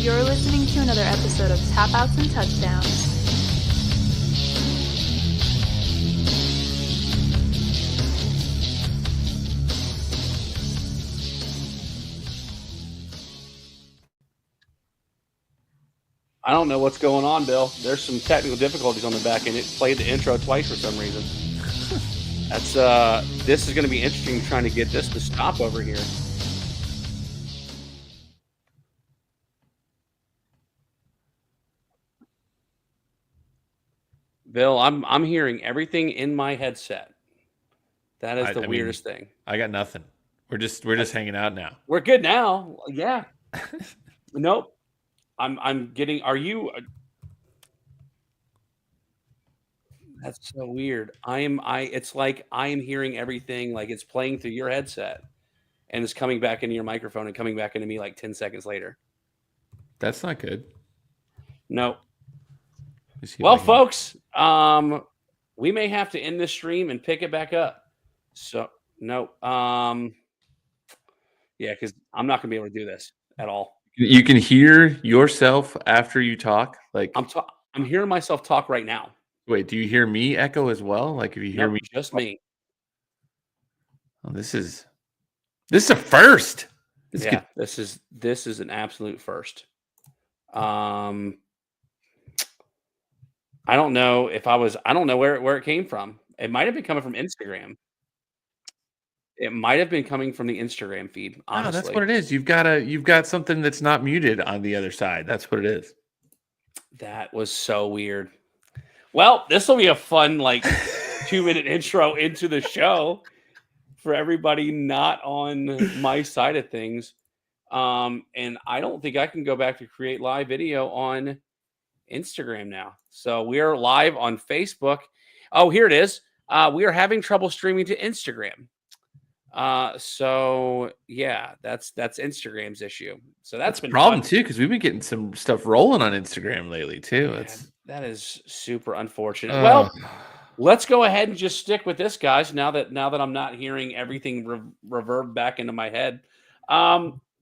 You're listening to another episode of Tap Outs and Touchdowns. I don't know what's going on, Bill. There's some technical difficulties on the back end. It played the intro twice for some reason. That's this is going to be interesting trying to get this to stop over here. Bill, I'm hearing everything in my headset. That is the weirdest thing. I got nothing. We're just hanging out now. We're good now. Yeah. Nope. I'm getting. Are you? That's so weird. It's like I am hearing everything like it's playing through your headset, and it's coming back into your microphone and coming back into me like 10 seconds later. That's not good. No. Well, folks, we may have to end this stream and pick it back up. So no. Yeah, because I'm not gonna be able to do this at all. You can hear yourself after you talk. Like I'm hearing myself talk right now. Wait, do you hear me echo as well? Like if you hear me, just me. Oh, this is a first. This is an absolute first. I don't know where it came from. It might have been coming from Instagram. It might have been coming from the Instagram feed. Honestly. No, that's what it is. You've got something that's not muted on the other side. That's what it is. That was so weird. Well, this will be a fun 2-minute intro into the show for everybody not on my side of things. And I don't think I can go back to create live video on Instagram now. So we are live on Facebook. Oh, here it is. We are having trouble streaming to Instagram. So yeah, that's Instagram's issue. So that's been a problem too, because we've been getting some stuff rolling on Instagram lately too. That is super unfortunate. Well, let's go ahead and just stick with this, guys. Now that I'm not hearing everything reverb back into my head.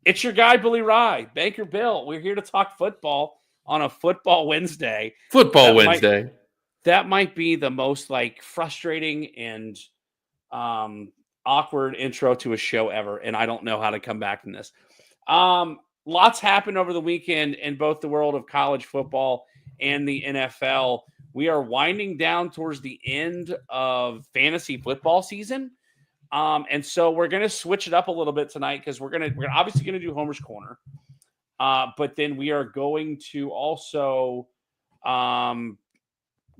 It's your guy Billy Rye, Banker Bill. We're here to talk football on a Football Wednesday. That might be the most frustrating and awkward intro to a show ever, and I don't know how to come back from this. Lots happened over the weekend in both the world of college football and the NFL. We are winding down towards the end of fantasy football season. And so we're going to switch it up a little bit tonight because we're obviously going to do Homer's Corner. But then we are going to also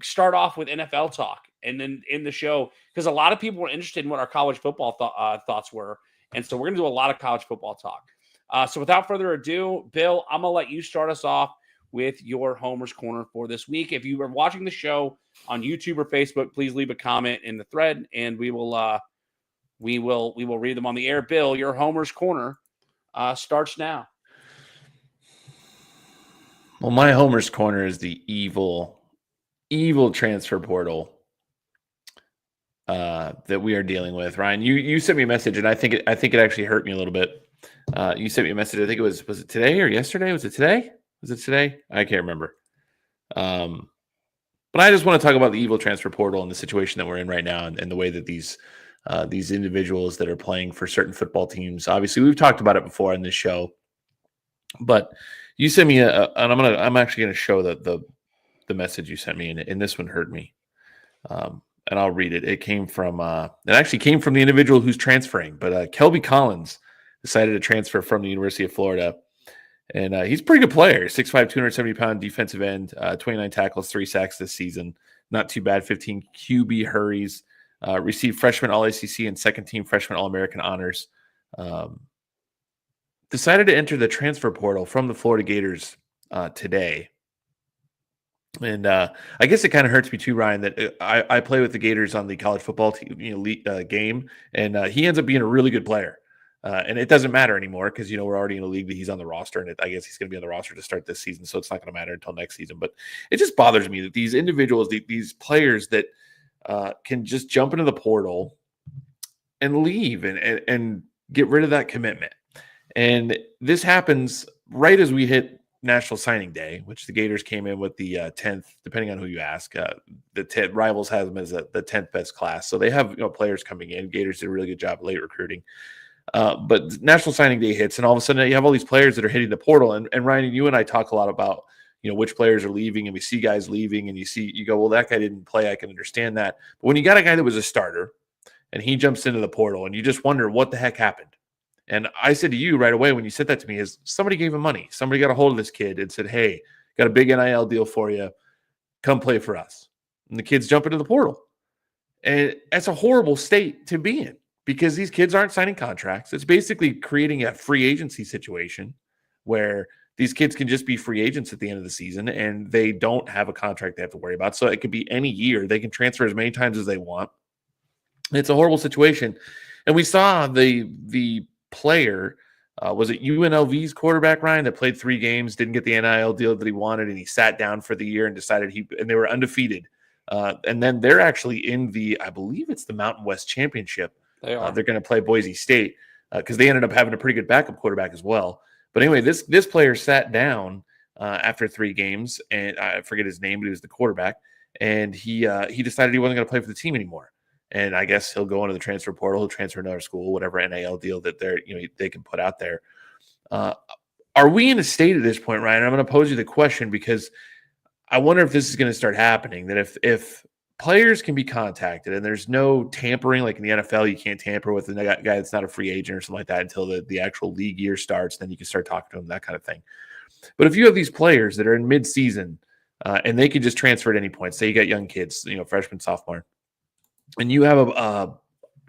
start off with NFL talk. And then in the show, because a lot of people were interested in what our college football thoughts were. And so we're going to do a lot of college football talk. So without further ado, Bill, I'm going to let you start us off with your Homer's Corner for this week. If you are watching the show on YouTube or Facebook, please leave a comment in the thread, and we will read them on the air. Bill, your Homer's Corner starts now. Well, my Homer's Corner is the evil transfer portal that we are dealing with. Ryan, you sent me a message, and I think it actually hurt me a little bit. You sent me a message. I think was it today or yesterday? Was it today? I can't remember. But I just want to talk about the evil transfer portal and the situation that we're in right now, and the way that these individuals that are playing for certain football teams. Obviously, we've talked about it before on this show, but you sent me and I'm actually going to show the message you sent me, and this one hurt me. And I'll read it. It actually came from the individual who's transferring, but Kelby Collins decided to transfer from the University of Florida. And he's a pretty good player, 6'5", 270-pound defensive end, 29 tackles, 3 sacks this season. Not too bad, 15 QB hurries. Received freshman All-ACC and second-team freshman All-American honors. Decided to enter the transfer portal from the Florida Gators today. And I guess it kind of hurts me too, Ryan, that I play with the Gators on the college football team, game, and he ends up being a really good player. And it doesn't matter anymore because, we're already in a league that he's on the roster, and I guess he's going to be on the roster to start this season, so it's not going to matter until next season. But it just bothers me that these individuals, these players that can just jump into the portal and leave and get rid of that commitment. And this happens right as we hit National Signing Day, which the Gators came in with the 10th, depending on who you ask. Rivals has them as the 10th best class. So they have players coming in. Gators did a really good job late recruiting. But National Signing Day hits, and all of a sudden you have all these players that are hitting the portal. And Ryan, you and I talk a lot about which players are leaving, and we see guys leaving, and you go, well, that guy didn't play. I can understand that. But when you got a guy that was a starter, and he jumps into the portal, and you just wonder what the heck happened. And I said to you right away when you said that to me is somebody gave him money. Somebody got a hold of this kid and said, hey, got a big NIL deal for you. Come play for us. And the kids jump into the portal. And that's a horrible state to be in because these kids aren't signing contracts. It's basically creating a free agency situation where these kids can just be free agents at the end of the season and they don't have a contract they have to worry about. So it could be any year. They can transfer as many times as they want. It's a horrible situation. And we saw the player, was it UNLV's quarterback, Ryan, that played 3 games, didn't get the NIL deal that he wanted, and he sat down for the year and decided and they were undefeated. And then they're actually in I believe it's the Mountain West Championship. They are. They're going to play Boise State because they ended up having a pretty good backup quarterback as well. But anyway, this player sat down after 3 games, and I forget his name, but he was the quarterback, and he decided he wasn't going to play for the team anymore. And I guess he'll go into the transfer portal, he'll transfer to another school, whatever NIL deal that they can put out there. Are we in a state at this point, Ryan? I'm going to pose you the question because I wonder if this is going to start happening, that if players can be contacted and there's no tampering, like in the NFL, you can't tamper with a guy that's not a free agent or something like that until the actual league year starts, then you can start talking to them, that kind of thing. But if you have these players that are in mid-season and they can just transfer at any point, say you got young kids, freshman, sophomore, and you have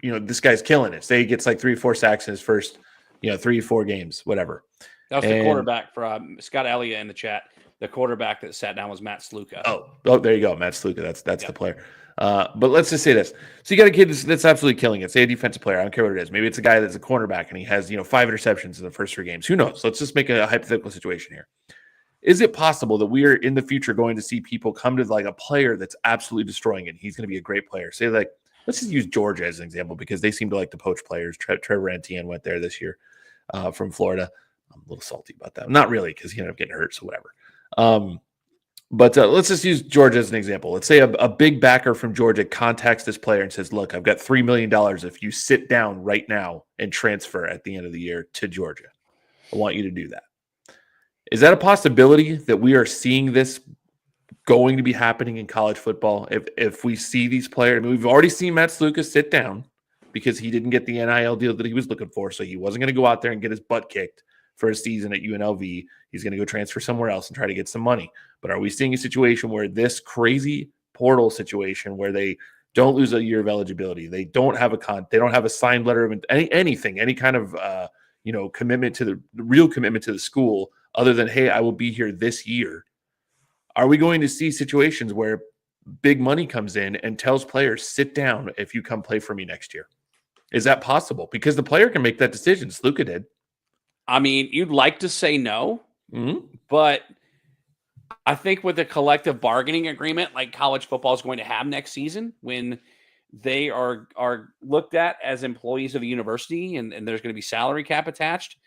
this guy's killing it. Say he gets like 3 or 4 sacks in his first, 3 or 4 games, whatever. That was the quarterback from Scott Elliott in the chat. The quarterback that sat down was Matt Sluka. Oh, there you go, Matt Sluka. That's the player. But let's just say this. So you got a kid that's absolutely killing it. Say a defensive player. I don't care what it is. Maybe it's a guy that's a cornerback and he has 5 interceptions in the first 3 games. Who knows? Let's just make a hypothetical situation here. Is it possible that we are in the future going to see people come to like a player that's absolutely destroying it? He's going to be a great player. Say like, let's just use Georgia as an example because they seem to like to poach players. Trevor Etienne went there this year from Florida. I'm a little salty about that. Not really because he ended up getting hurt, so whatever. But let's just use Georgia as an example. Let's say a big backer from Georgia contacts this player and says, look, I've got $3 million if you sit down right now and transfer at the end of the year to Georgia. I want you to do that. Is that a possibility that we are seeing this going to be happening in college football? If we see these players, I mean, we've already seen Matt Sluka sit down because he didn't get the NIL deal that he was looking for. So he wasn't going to go out there and get his butt kicked for a season at UNLV. He's going to go transfer somewhere else and try to get some money. But are we seeing a situation where this crazy portal situation where they don't lose a year of eligibility, they don't have they don't have a signed letter of anything, any kind of commitment to the real commitment to the school other than, hey, I will be here this year? Are we going to see situations where big money comes in and tells players, sit down if you come play for me next year? Is that possible? Because the player can make that decision. Sluka did. I mean, you'd like to say no, but I think with the collective bargaining agreement like college football is going to have next season, when they are looked at as employees of the university and there's going to be salary cap attached,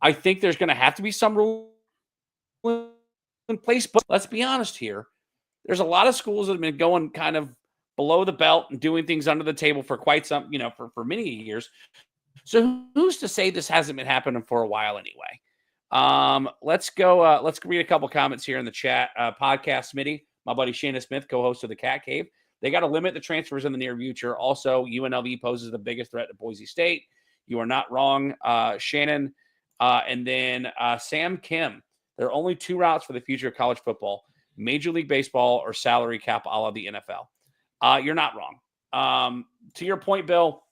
I think there's going to have to be some rule in place. But let's be honest here. There's a lot of schools that have been going kind of below the belt and doing things under the table for quite some, for many years. So who's to say this hasn't been happening for a while anyway? Let's go. Let's read a couple comments here in the chat. Podcast Smitty, my buddy Shannon Smith, co-host of the Cat Cave. They got to limit the transfers in the near future. Also, UNLV poses the biggest threat to Boise State. You are not wrong, Shannon. And then Sam Kim. There are only 2 routes for the future of college football: Major League Baseball or salary cap a la the NFL. You're not wrong. To your point, Bill.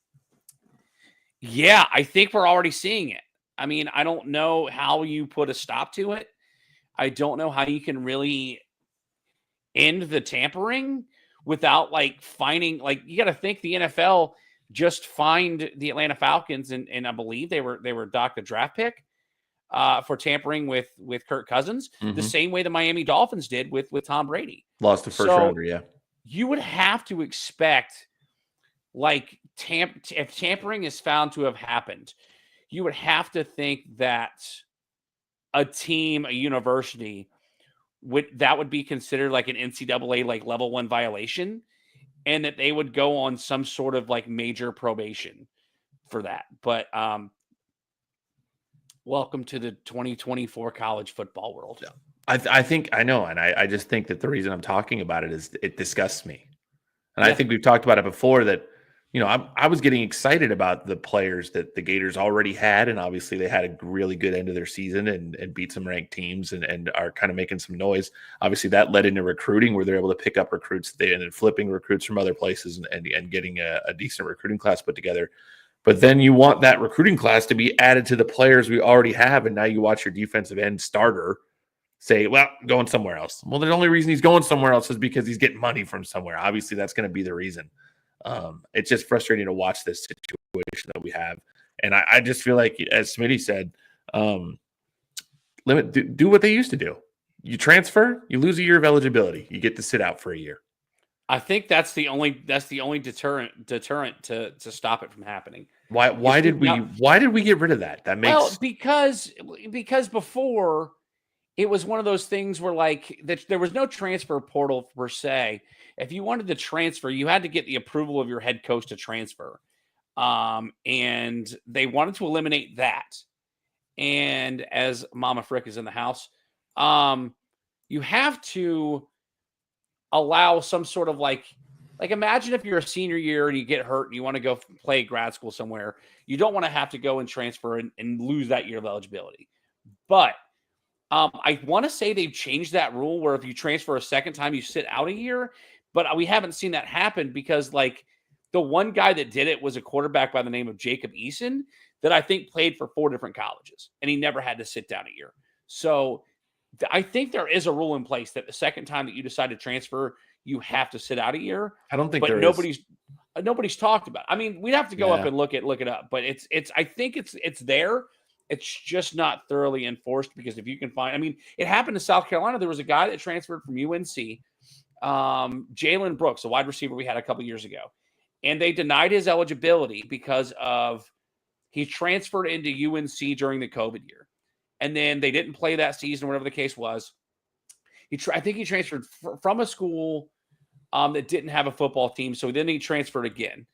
Yeah, I think we're already seeing it. I mean, I don't know how you put a stop to it. I don't know how you can really end the tampering without finding, you got to think the NFL just fined the Atlanta Falcons and I believe they were docked a draft pick for tampering with Kirk Cousins, the same way the Miami Dolphins did with Tom Brady. Lost the first rounder, yeah. You would have to expect if tampering is found to have happened, you would have to think that a team, a university, that would be considered like an NCAA like level 1 violation, and that they would go on some sort of like major probation for that. But welcome to the 2024 college football world. Yeah. I think I know, and I just think that the reason I'm talking about it is it disgusts me. And I think we've talked about it before that, I was getting excited about the players that the Gators already had, and obviously they had a really good end of their season and beat some ranked teams and are kind of making some noise. Obviously that led into recruiting where they're able to pick up recruits. They ended flipping recruits from other places and getting a decent recruiting class put together. But then you want that recruiting class to be added to the players we already have, and now you watch your defensive end starter say, well, going somewhere else. Well, the only reason he's going somewhere else is because he's getting money from somewhere. Obviously, that's going to be the reason. It's just frustrating to watch this situation that we have. And I just feel like, as Smitty said, do what they used to do. You transfer, you lose a year of eligibility. You get to sit out for a year. I think that's the only deterrent to stop it from happening. Why did we get rid of that? That makes because before it was one of those things where like there was no transfer portal per se. If you wanted to transfer, you had to get the approval of your head coach to transfer. And they wanted to eliminate that. And as Mama Frick is in the house, you have to allow some sort of like imagine if you're a senior year and you get hurt and you want to go play grad school somewhere. You don't want to have to go and transfer and lose that year of eligibility. But I want to say they've changed that rule where if you transfer a second time, you sit out a year. But we haven't seen that happen because, like, the one guy that did it was a quarterback by the name of Jacob Eason that I think played for 4 different colleges, and he never had to sit down a year. So I think there is a rule in place that the second time that you decide to transfer, you have to sit out a year. I don't think but there nobody's talked about it. I mean, we'd have to go up and look it up, but I think it's there. It's just not thoroughly enforced because if you can find, I mean, it happened to South Carolina. There was a guy that transferred from UNC, Jalen Brooks, a wide receiver we had a couple years ago, and they denied his eligibility because of he transferred into UNC during the COVID year, and then they didn't play that season, whatever the case was. I think he transferred from a school that didn't have a football team, so then he transferred again,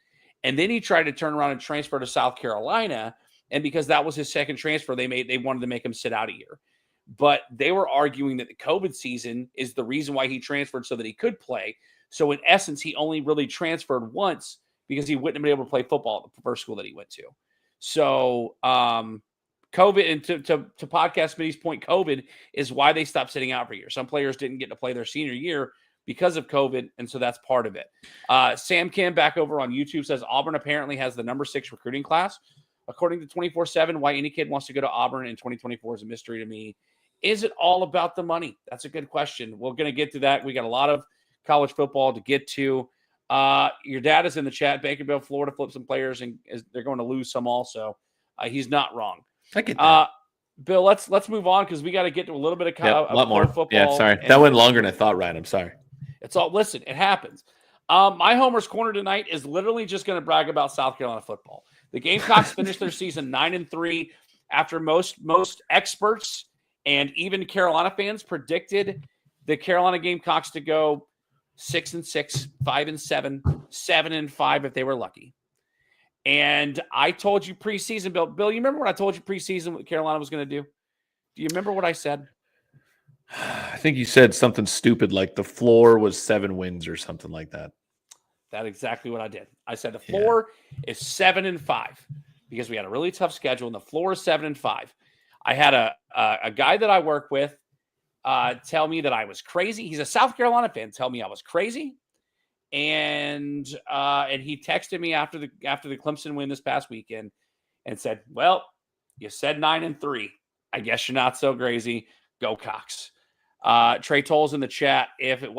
and then he tried to turn around and transfer to South Carolina. And because that was his second transfer, they wanted to make him sit out a year. But they were arguing that the COVID season is the reason why he transferred so that he could play. So in essence, he only really transferred once because he wouldn't have been able to play football at the first school that he went to. So COVID, and to podcast Smitty's point, COVID is why they stopped sitting out for a year. Some players didn't get to play their senior year because of COVID, and so that's part of it. Sam Kim back over on YouTube says Auburn apparently has the number 6 recruiting class. According to 24/7, why any kid wants to go to Auburn in 2024 is a mystery to me. Is it all about the money? That's a good question. We're going to get to that. We got a lot of college football to get to. Your dad is in the chat. Bakerville, Florida, flip some players, and they're going to lose some also. He's not wrong. I get that. Bill, let's move on because we got to get to a little bit of a lot more football. Yeah, sorry. That went longer than I thought, Ryan. I'm sorry. It's all, listen, it happens. My Homer's Corner tonight is literally just going to brag about South Carolina football. The Gamecocks finished their season 9-3 after most experts and even Carolina fans predicted the Carolina Gamecocks to go 6-6, 5-7, 7-5 if they were lucky. And I told you preseason, Bill, you remember what I told you preseason what Carolina was going to do? Do you remember what I said? I think you said something stupid like the floor was 7 wins or something like that. That's exactly what I did. I said the floor is 7-5 because we had a really tough schedule, and the floor is 7-5. I had a guy that I work with tell me that I was crazy. He's a South Carolina fan. Tell me I was crazy, and he texted me after the Clemson win this past weekend and said, "Well, you said 9-3. I guess you're not so crazy. Go Cox." Trey Toll's in the chat. If it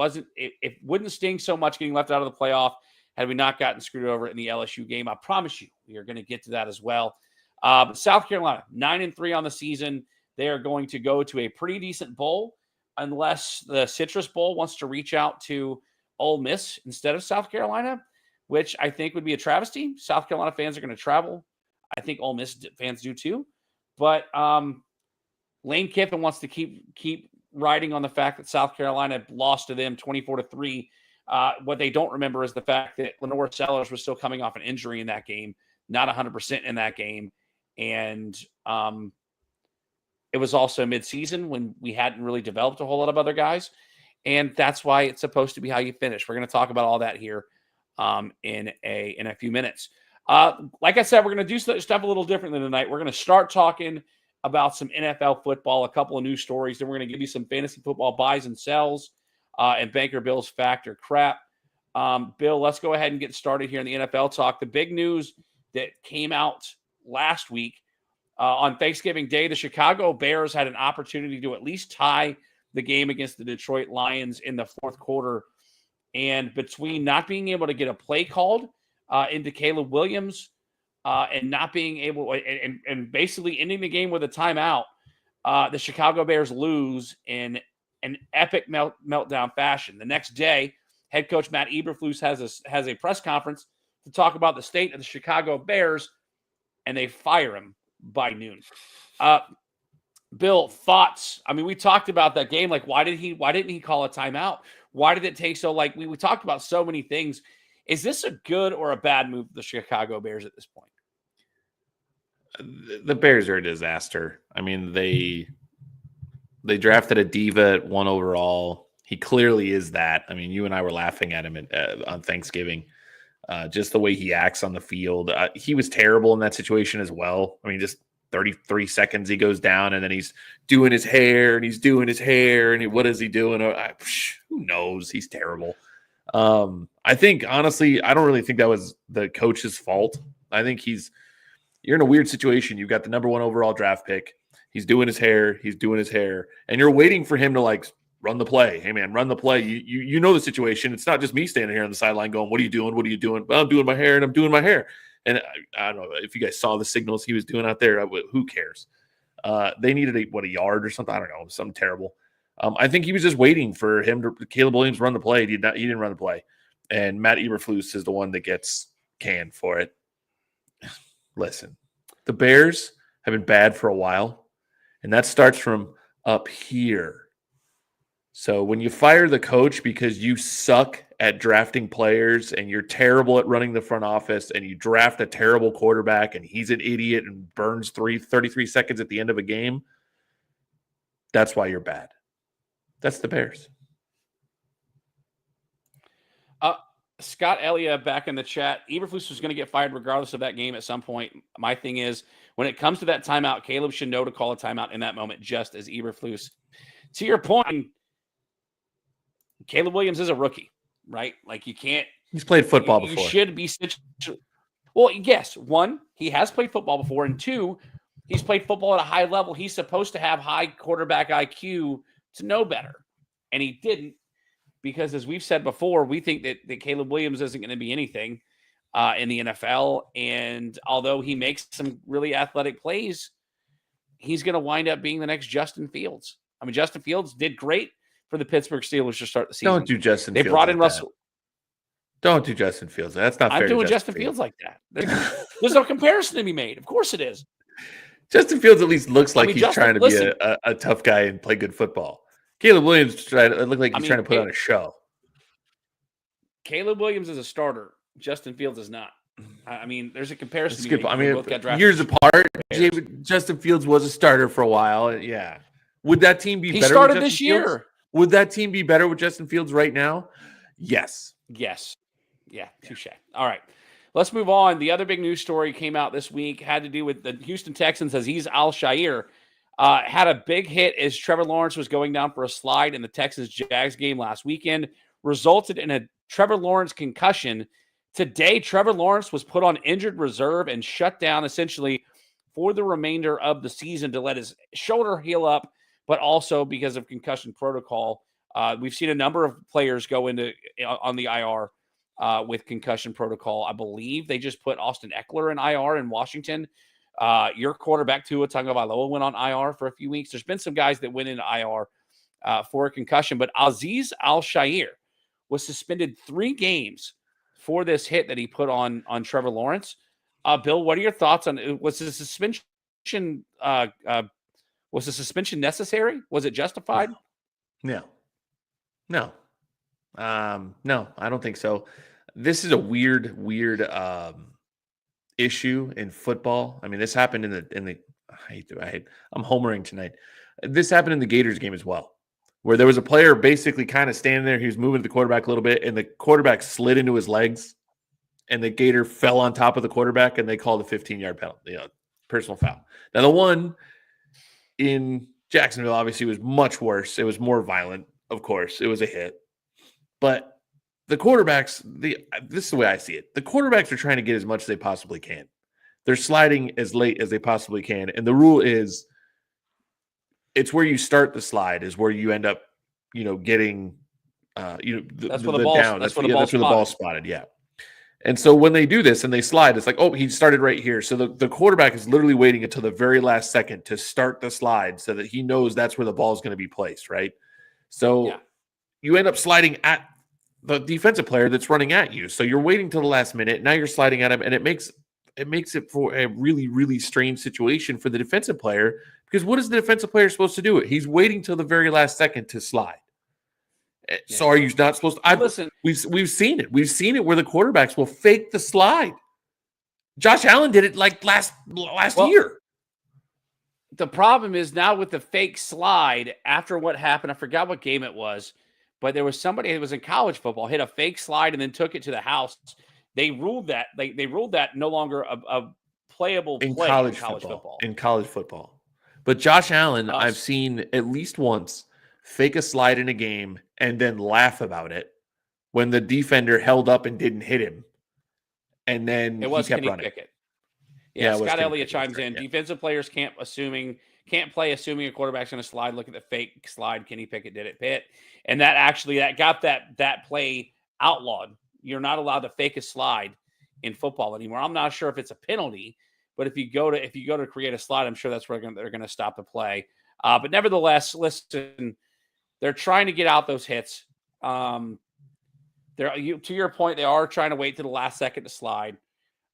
wouldn't sting so much getting left out of the playoff had we not gotten screwed over in the LSU game. I promise you, we are going to get to that as well. South Carolina, 9-3 on the season. They are going to go to a pretty decent bowl unless the Citrus Bowl wants to reach out to Ole Miss instead of South Carolina, which I think would be a travesty. South Carolina fans are going to travel. I think Ole Miss fans do too. But Lane Kiffin wants to keep riding on the fact that South Carolina lost to them 24-3. What they don't remember is the fact that Lenore Sellers was still coming off an injury in that game, not 100% in that game. And it was also midseason when we hadn't really developed a whole lot of other guys. And that's why it's supposed to be how you finish. We're going to talk about all that here in a few minutes. Like I said, we're going to do stuff a little differently tonight. We're going to start talking about some NFL football, a couple of news stories. Then we're going to give you some fantasy football buys and sells and Banker Bill's fact or crap. Bill, let's go ahead and get started here in the NFL talk. The big news that came out last week on Thanksgiving Day, the Chicago Bears had an opportunity to at least tie the game against the Detroit Lions in the fourth quarter. And between not being able to get a play called into Caleb Williams and not being able and basically ending the game with a timeout, the Chicago Bears lose in an epic meltdown fashion. The next day, head coach Matt Eberflus has a press conference to talk about the state of the Chicago Bears, and they fire him by noon. Bill, thoughts? I mean, we talked about that game. Like, why didn't he call a timeout? Why did it take so? Like, we talked about so many things. Is this a good or a bad move for the Chicago Bears at this point? The Bears are a disaster. I mean, they drafted a diva at 1 overall. He clearly is that. I mean, you and I were laughing at him on Thanksgiving. Just the way he acts on the field. He was terrible in that situation as well. I mean, just 33 seconds he goes down, and then he's doing his hair, and what is he doing? Who knows? He's terrible. I think, honestly, I don't really think that was the coach's fault. I think you're in a weird situation. You've got the number 1 overall draft pick. He's doing his hair, and you're waiting for him to, like, run the play. Hey, man, run the play. You know the situation. It's not just me standing here on the sideline going, what are you doing? What are you doing? Well, I'm doing my hair, and I'm doing my hair. And I don't know if you guys saw the signals he was doing out there. Who cares? They needed a yard or something. I don't know, something terrible. I think he was just waiting for Caleb Williams run the play. He didn't run the play. And Matt Eberflus is the one that gets canned for it. Listen, the Bears have been bad for a while, and that starts from up here. So when you fire the coach because you suck at drafting players and you're terrible at running the front office and you draft a terrible quarterback and he's an idiot and burns 33 seconds at the end of a game, that's why you're bad. That's the Bears. Scott Elliott back in the chat. Eberflus was going to get fired regardless of that game at some point. My thing is, when it comes to that timeout, Caleb should know to call a timeout in that moment, just as Eberflus. To your point, Caleb Williams is a rookie, right? Like, you can't. He's played football before. You should be. Well, yes. 1, he has played football before, and 2, he's played football at a high level. He's supposed to have high quarterback IQ to know better, and he didn't. Because, as we've said before, we think that Caleb Williams isn't going to be anything in the NFL. And although he makes some really athletic plays, he's going to wind up being the next Justin Fields. I mean, Justin Fields did great for the Pittsburgh Steelers to start the season. Don't do Justin Fields. They brought in Russell. Don't do Justin Fields. That's not fair. I'm doing Justin Fields like that. There's no comparison to be made. Of course it is. Justin Fields at least looks like he's trying to be a tough guy and play good football. Caleb Williams look like he's trying to put on a show. Caleb Williams is a starter. Justin Fields is not. I mean, there's a comparison. Good. I mean, years apart, Justin Fields was a starter for a while. Yeah. Would that team be better? He started this year. Would that team be better with Justin Fields right now? Yes. Yes. Yeah. Touche. All right. Let's move on. The other big news story came out this week, had to do with the Houston Texans. Azeez Al-Shaair had a big hit as Trevor Lawrence was going down for a slide in the Texans-Jags game last weekend, resulted in a Trevor Lawrence concussion. Today, Trevor Lawrence was put on injured reserve and shut down essentially for the remainder of the season to let his shoulder heal up, but also because of concussion protocol. We've seen a number of players go on the IR with concussion protocol. I believe they just put Austin Eckler in IR in Washington. Your quarterback, Tua Tagovailoa, went on IR for a few weeks. There's been some guys that went into IR for a concussion, but Azeez Al-Shaair was suspended 3 games for this hit that he put on Trevor Lawrence. Bill, what are your thoughts on was the suspension? Was the suspension necessary? Was it justified? No. No, I don't think so. This is a weird issue in football. I mean, this happened in the. I'm homering tonight. This happened in the Gators game as well, where there was a player basically kind of standing there. He was moving the quarterback a little bit, and the quarterback slid into his legs, and the Gator fell on top of the quarterback, and they called a 15-yard penalty, personal foul. Now, the one in Jacksonville obviously was much worse. It was more violent, of course. It was a hit. But the quarterbacks, this is the way I see it. The quarterbacks are trying to get as much as they possibly can. They're sliding as late as they possibly can. And the rule is it's where you start the slide is where you end up, getting, that's where the ball, down. That's where the ball's spotted. Yeah. And so when they do this and they slide, it's like, oh, he started right here. So the quarterback is literally waiting until the very last second to start the slide so that he knows that's where the ball is going to be placed, right? So you end up sliding at the defensive player that's running at you. So you're waiting till the last minute. Now you're sliding at him, and it makes it for a really, really strange situation for the defensive player, because what is the defensive player supposed to do? He's waiting till the very last second to slide. So are you not supposed to? Listen, we've seen it. We've seen it where the quarterbacks will fake the slide. Josh Allen did it like last year. The problem is now with the fake slide after what happened. I forgot what game it was, but there was somebody who was in college football, hit a fake slide and then took it to the house. They ruled that they ruled that no longer a playable play in college football. In college football. But Josh Allen, I've seen at least once fake a slide in a game and then laugh about it when the defender held up and didn't hit him. And then it was he kept Kenny running. Pickett. Yeah, Scott Elliott chimes right, in. Yeah. Defensive players can't play assuming a quarterback's going to slide. Look at the fake slide Kenny Pickett did at Pitt, and that got that play outlawed. You're not allowed to fake a slide in football anymore. I'm not sure if it's a penalty, but if you go to create a slide, I'm sure that's where they're going to stop the play. But nevertheless, listen, they're trying to get out those hits. To your point, they are trying to wait to the last second to slide.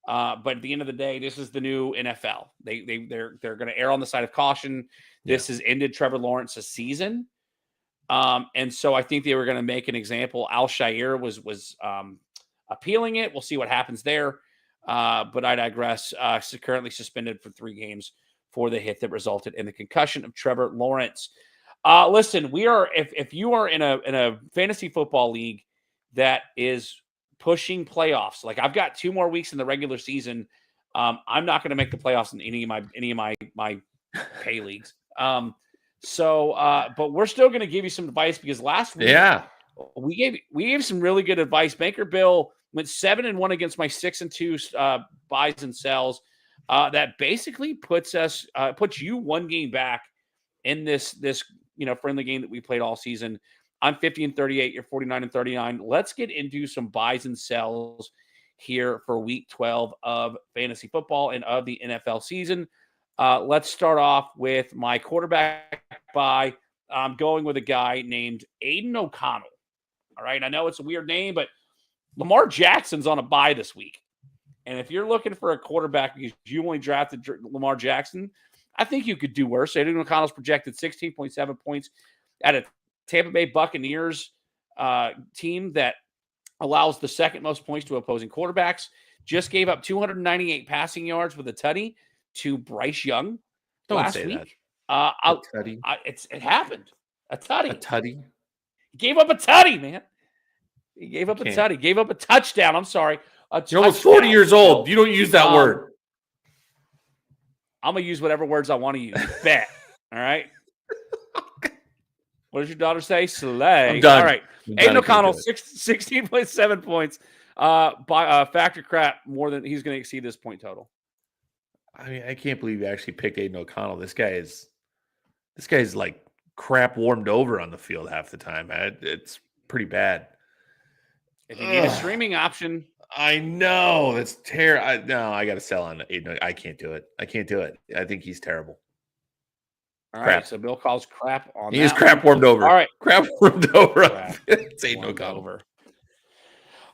But at the end of the day, this is the new NFL. They're going to err on the side of caution. This has ended Trevor Lawrence's season. And so I think they were going to make an example. Al-Shaair was appealing it. We'll see what happens there. But I digress. Currently suspended for 3 games for the hit that resulted in the concussion of Trevor Lawrence. Listen, if you are in a fantasy football league that is pushing playoffs, like I've got 2 more weeks in the regular season. I'm not going to make the playoffs in any of my pay leagues. But we're still going to give you some advice, because last week we gave some really good advice. Banker Bill went 7-1 against my 6-2 buys and sells. That basically puts you 1 game back in this friendly game that we played all season. I'm 50-38. You're 49-39. Let's get into some buys and sells here for week 12 of fantasy football and of the NFL season. Let's start off with my quarterback buy. I'm going with a guy named Aiden O'Connell. All right. I know it's a weird name, but Lamar Jackson's on a bye this week. And if you're looking for a quarterback because you only drafted Lamar Jackson, I think you could do worse. Aiden O'Connell's projected 16.7 points at a Tampa Bay Buccaneers team that allows the second most points to opposing quarterbacks. Just gave up 298 passing yards with a tutty to Bryce Young last week. It happened. A tutty. A tutty. Gave up a tutty, man. He gave up a tutty. Gave up a touchdown. I'm sorry. You're almost 40 years old. You don't use that word. I'm going to use whatever words I want to use. Bet. All right. What does your daughter say? Slay. I'm done. All right. Aiden O'Connell, 16.7 points. By factor crap more than he's going to exceed this point total. I mean, I can't believe you actually picked Aiden O'Connell. This guy's like crap warmed over on the field half the time. It's pretty bad. If you need a streaming option. I know. That's terrible. I got to sell on Aiden. I can't do it. I think he's terrible. All right, so Bill calls crap on He is crap warmed over. All right. Crap warmed over. It's Aiden O'Connell.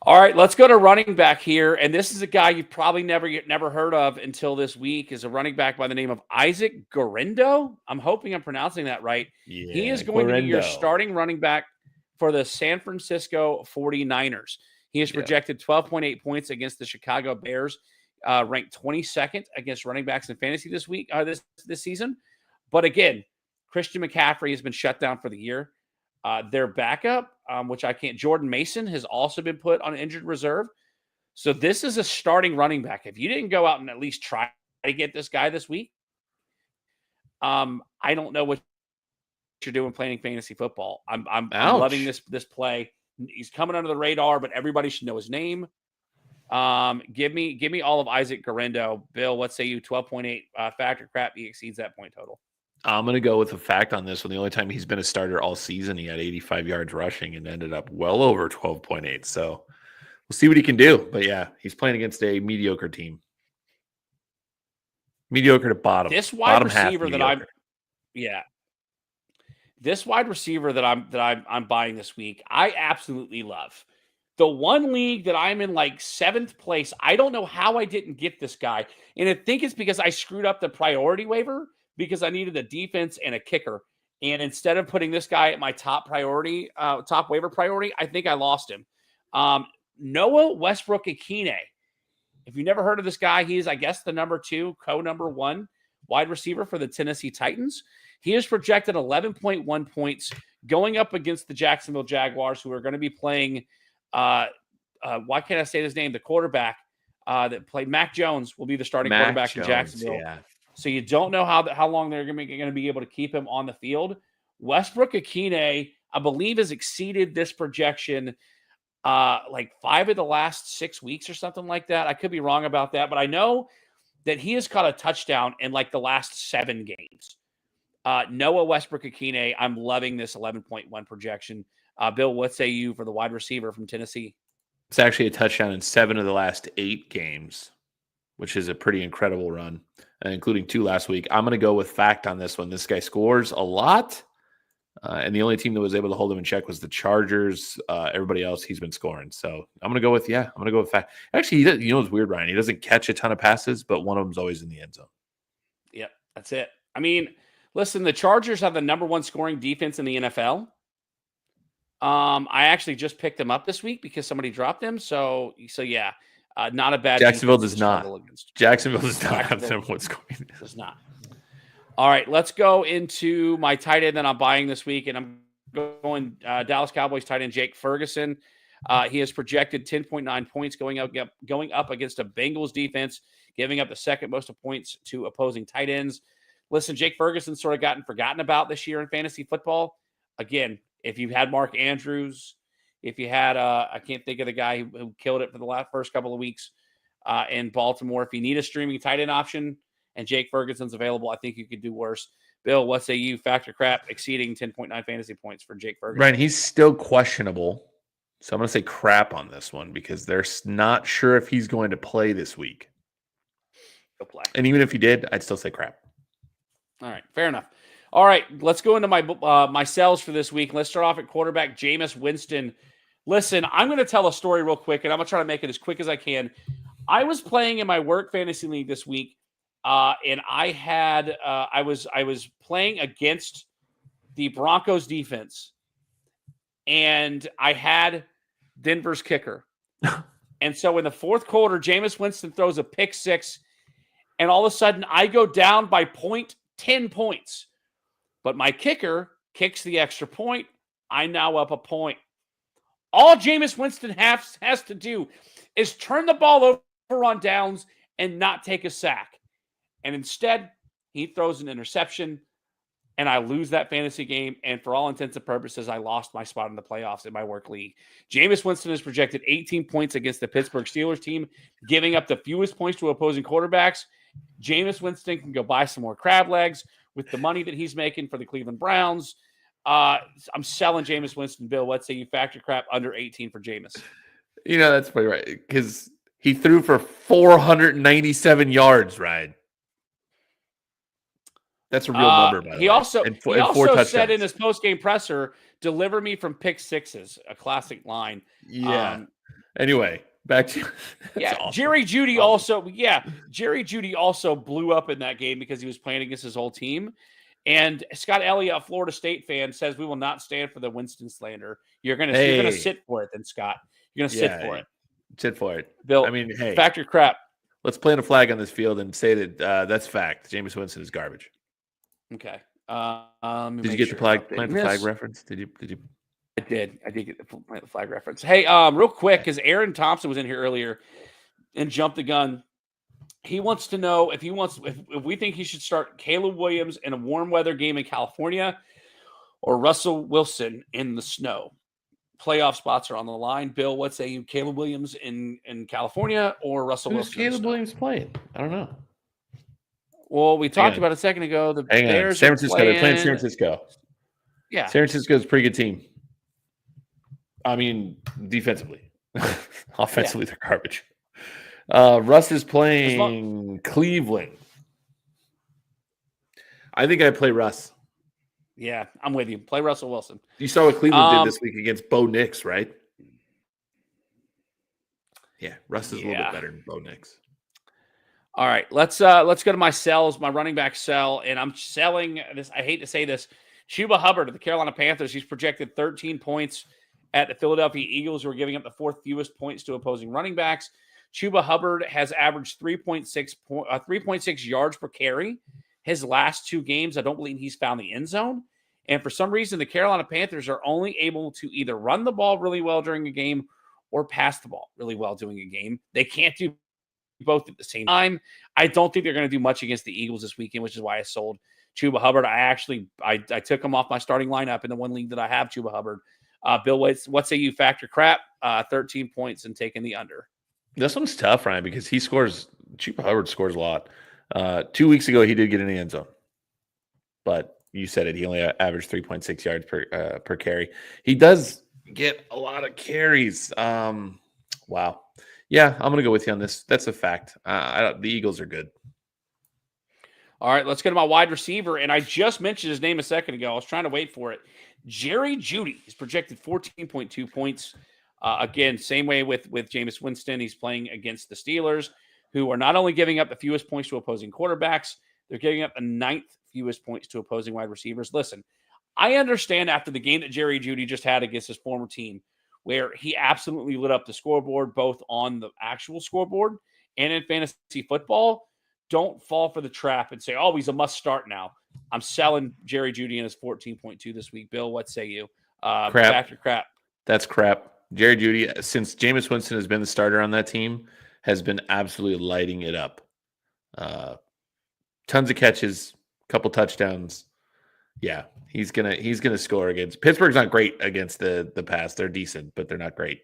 All right, let's go to running back here. And this is a guy you've probably never heard of until this week, is a running back by the name of Isaac Guerendo. I'm hoping I'm pronouncing that right. Yeah, He is going to be your Guerendo. starting running back for the San Francisco 49ers. He has projected 12.8 points against the Chicago Bears, ranked 22nd against running backs in fantasy this week, this season. But again, Christian McCaffrey has been shut down for the year. Their backup, which I can't, Jordan Mason, has also been put on injured reserve. So this is a starting running back. If you didn't go out and at least try to get this guy this week, I don't know what you're doing playing fantasy football. I'm loving this play. He's coming under the radar, but everybody should know his name. Give me all of Isaac Guerendo. Bill, what say you? 12.8 factor crap. He exceeds that point total. I'm going to go with a fact on this one. The only time he's been a starter all season, he had 85 yards rushing and ended up well over 12.8. So we'll see what he can do. But yeah, he's playing against a mediocre team. Mediocre to bottom. This wide receiver This wide receiver that I'm buying this week, I absolutely love. The one league that I'm in like 7th place, I don't know how I didn't get this guy. And I think it's because I screwed up the priority waiver because I needed a defense and a kicker. And instead of putting this guy at my top waiver priority, I think I lost him. Noah Westbrook-Ikine. If you've never heard of this guy, he is, I guess, the number 2, co-number 1 wide receiver for the Tennessee Titans. He is projected 11.1 points going up against the Jacksonville Jaguars, who are going to be playing, why can't I say his name? The quarterback that played Mac Jones will be the starting quarterback in Jacksonville. Yeah. So you don't know how long they're going to be able to keep him on the field. Westbrook-Ikine, I believe, has exceeded this projection like 5 of the last 6 weeks or something like that. I could be wrong about that, but I know that he has caught a touchdown in like the last 7 games. Noah Westbrook-Ikine, I'm loving this 11.1 projection. Bill, what say you for the wide receiver from Tennessee? It's actually a touchdown in 7 of the last 8 games, which is a pretty incredible run, including 2 last week. I'm going to go with fact on this one. This guy scores a lot, and the only team that was able to hold him in check was the Chargers. Everybody else, he's been scoring. So I'm going to go with fact. Actually, what's weird, Ryan? He doesn't catch a ton of passes, but one of them's always in the end zone. Yep, that's it. I mean, listen, the Chargers have the number 1 scoring defense in the NFL. I actually just picked them up this week because somebody dropped them. So yeah, not a bad. Jacksonville does not. Jacksonville does not have the number 1 scoring. Does not. All right, let's go into my tight end that I'm buying this week, and I'm going Dallas Cowboys tight end Jake Ferguson. He has projected 10.9 points going up against a Bengals defense, giving up the second most of points to opposing tight ends. Listen, Jake Ferguson's sort of gotten forgotten about this year in fantasy football. Again, if you've had Mark Andrews, if you had I can't think of the guy who killed it for the first couple of weeks in Baltimore. If you need a streaming tight end option and Jake Ferguson's available, I think you could do worse. Bill, what say you? Factor crap exceeding 10.9 fantasy points for Jake Ferguson. Right, he's still questionable. So I'm going to say crap on this one because they're not sure if he's going to play this week. He'll play. And even if he did, I'd still say crap. All right, fair enough. All right, let's go into my sells for this week. Let's start off at quarterback Jameis Winston. Listen, I'm going to tell a story real quick, and I'm going to try to make it as quick as I can. I was playing in my work fantasy league this week, and I was playing against the Broncos defense, and I had Denver's kicker. And so in the fourth quarter, Jameis Winston throws a pick 6, and all of a sudden I go down by 10 points. But my kicker kicks the extra point. I'm now up a point. All Jameis Winston has to do is turn the ball over on downs and not take a sack. And instead, he throws an interception, and I lose that fantasy game. And for all intents and purposes, I lost my spot in the playoffs in my work league. Jameis Winston is projected 18 points against the Pittsburgh Steelers team, giving up the fewest points to opposing quarterbacks. Jameis Winston can go buy some more crab legs with the money that he's making for the Cleveland Browns. I'm selling Jameis Winston. Bill, what say you factor crap under 18 for Jameis? That's probably right because he threw for 497 yards, right? That's a real number, by the He way. also And he four also said in touchdowns. his post-game presser, "Deliver me from pick sixes," a classic line. Yeah. Anyway, back to that's Yeah, awesome. Jerry Jeudy Awesome. Jerry Jeudy also blew up in that game because he was playing against his whole team. And Scott Elliott, a Florida State fan, says we will not stand for the Winston slander. You're gonna Hey, sit for it, then Scott. You're gonna sit yeah, for it, sit for it. Bill. I mean, hey, Factor crap. let's plant a flag on this field and say that that's fact. Jameis Winston is garbage. Okay. Did you get the plant the flag reference? Did you? I did. I did get the flag reference. Hey, real quick, because Aaron Thompson was in here earlier and jumped the gun. He wants to know if we think he should start Caleb Williams in a warm weather game in California or Russell Wilson in the snow. Playoff spots are on the line. Bill, what say you? Caleb Williams in California or Russell Wilson? Who's Caleb Williams playing? I don't know. Well, we talked about a second ago. The Bears San Francisco. They're playing San Francisco. Yeah. San Francisco is a pretty good team. I mean, defensively. Offensively, they're garbage. Russ is playing Cleveland. I think I play Russ. Yeah, I'm with you. Play Russell Wilson. You saw what Cleveland did this week against Bo Nix, right? Yeah, Russ is a little bit better than Bo Nix. All right, let's go to my sells, my running back sell, and I'm selling this. I hate to say this. Chuba Hubbard of the Carolina Panthers. He's projected 13 points at the Philadelphia Eagles, who are giving up the fourth fewest points to opposing running backs. Chuba Hubbard has averaged 3.6 yards per carry his last two games. I don't believe he's found the end zone. And for some reason, the Carolina Panthers are only able to either run the ball really well during a game or pass the ball really well during a game. They can't do both at the same time. I don't think they're going to do much against the Eagles this weekend, which is why I sold Chuba Hubbard. I took him off my starting lineup in the one league that I have Chuba Hubbard. Bill, what say you factor crap? 13 points and taking the under. This one's tough, Ryan, because Chuba Hubbard scores a lot. 2 weeks ago, he did get in the end zone. But you said it. He only averaged 3.6 yards per carry. He does get a lot of carries. Wow. Yeah, I'm going to go with you on this. That's a fact. The Eagles are good. All right, let's go to my wide receiver. And I just mentioned his name a second ago. I was trying to wait for it. Jerry Jeudy is projected 14.2 points. Again, same way with Jameis Winston. He's playing against the Steelers, who are not only giving up the fewest points to opposing quarterbacks, they're giving up the ninth fewest points to opposing wide receivers. Listen, I understand after the game that Jerry Jeudy just had against his former team, where he absolutely lit up the scoreboard, both on the actual scoreboard and in fantasy football. Don't fall for the trap and say, oh, he's a must start now. I'm selling Jerry Jeudy in his 14.2 this week. Bill, what say you? Crap. That's crap. Jerry Jeudy, since Jameis Winston has been the starter on that team, has been absolutely lighting it up. Tons of catches, couple touchdowns. Yeah, he's gonna score against Pittsburgh's not great against the pass. They're decent, but they're not great.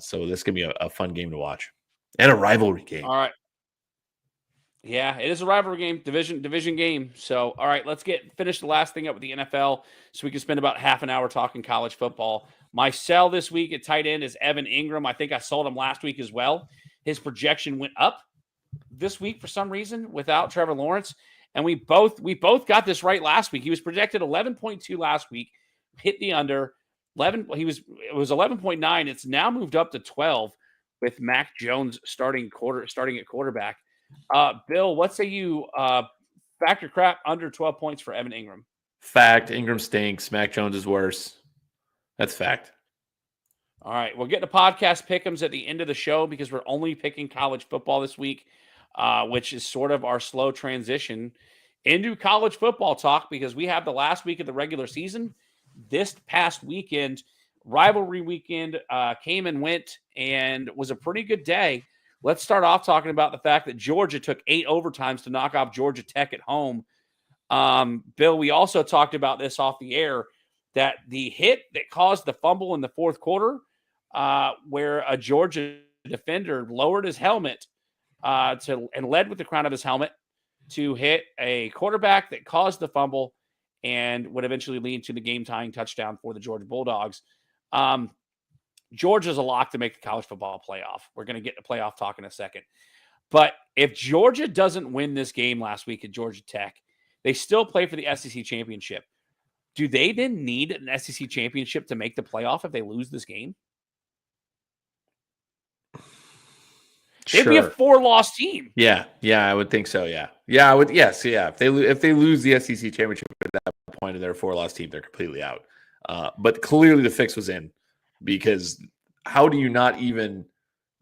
So this is gonna be a fun game to watch and a rivalry game. All right. Yeah, it is a rivalry game, division game. So, all right, let's finish the last thing up with the NFL so we can spend about half an hour talking college football. My sell this week at tight end is Evan Ingram. I think I sold him last week as well. His projection went up this week for some reason without Trevor Lawrence. And we both got this right last week. He was projected 11.2 last week, hit the under. It was 11.9. It's now moved up to 12 with Mac Jones starting at quarterback. Bill, what say you factor crap under 12 points for Evan Ingram? Fact. Ingram stinks. Mac Jones is worse. That's fact. All right. We'll get to podcast pick'ems at the end of the show because we're only picking college football this week, which is sort of our slow transition into college football talk because we have the last week of the regular season. This past weekend, rivalry weekend, came and went and was a pretty good day. Let's start off talking about the fact that Georgia took 8 overtimes to knock off Georgia Tech at home. Bill, we also talked about this off the air, that the hit that caused the fumble in the fourth quarter, where a Georgia defender lowered his helmet and led with the crown of his helmet to hit a quarterback that caused the fumble and would eventually lead to the game-tying touchdown for the Georgia Bulldogs. Georgia's a lock to make the college football playoff. We're going to get to playoff talk in a second. But if Georgia doesn't win this game last week at Georgia Tech, They still play for the SEC championship. Do they then need an SEC championship to make the playoff if they lose this game? They'd be a 4-loss team. Yeah, I would think so. I would. Yes, yeah. If they lose the SEC championship at that point and they're a 4-loss team, they're completely out. But clearly the fix was in, because how do you not even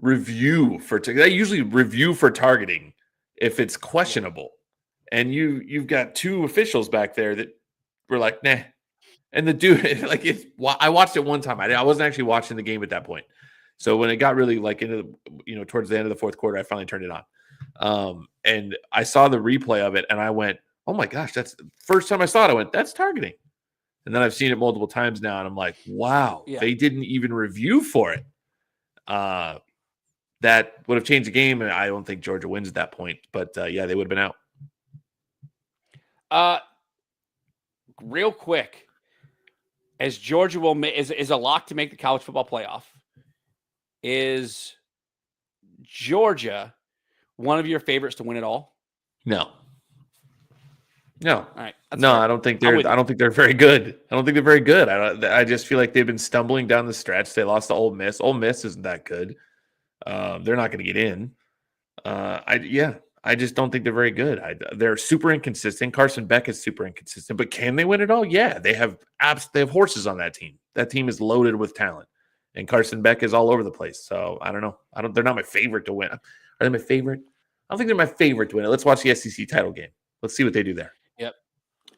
review for? They usually review for targeting if it's questionable, and you've got 2 officials back there that were like, nah. And the dude, like, I watched it one time. I wasn't actually watching the game at that point. So when it got really like into towards the end of the fourth quarter, I finally turned it on. And I saw the replay of it and I went, oh my gosh, that's the first time I saw it. I went, that's targeting. And then I've seen it multiple times now. And I'm like, wow, they didn't even review for it. That would have changed the game. And I don't think Georgia wins at that point, but they would have been out. Real quick, as Georgia is a lock to make the college football playoff. Is Georgia one of your favorites to win it all? No. All right. No, fair. I don't think they're very good. I just feel like they've been stumbling down the stretch. They lost to Ole Miss. Ole Miss isn't that good. They're not going to get in. I just don't think they're very good. They're super inconsistent. Carson Beck is super inconsistent, but can they win it all? Yeah, they have horses on that team. That team is loaded with talent. And Carson Beck is all over the place. So I don't know. They're not my favorite to win. Are they my favorite? I don't think they're my favorite to win it. Let's watch the SEC title game. Let's see what they do there. Yep.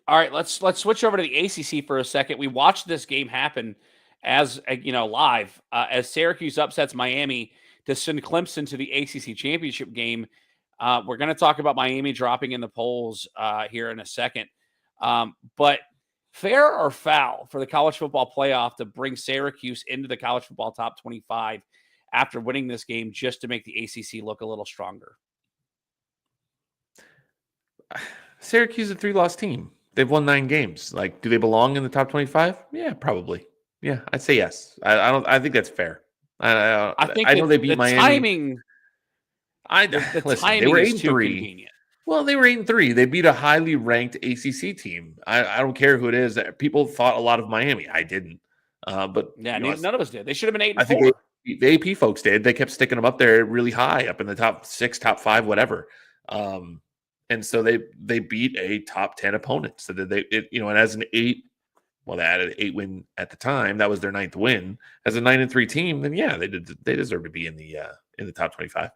All right, let's switch over to the ACC for a second. We watched this game happen as live as Syracuse upsets Miami to send Clemson to the ACC championship game. We're going to talk about Miami dropping in the polls here in a second. But fair or foul for the college football playoff to bring Syracuse into the college football top 25 after winning this game just to make the ACC look a little stronger? Syracuse is a 3-loss team. They've won 9 games. Like, do they belong in the top 25? Yeah, probably. Yeah, I'd say yes. I think that's fair. I know they beat Miami. The timing they were is 8-3. Well, they were 8-3. They beat a highly ranked ACC team. I don't care who it is. People thought a lot of Miami. I didn't. But none of us did. They should have been 8-4. I think the AP folks did. They kept sticking them up there really high, up in the top 6, top 5, whatever. And so they beat a top 10 opponent. So that and as an 8, well, they had an 8 win at the time. That was their 9th win. As a 9-3 team, then they deserve to be in the top 25.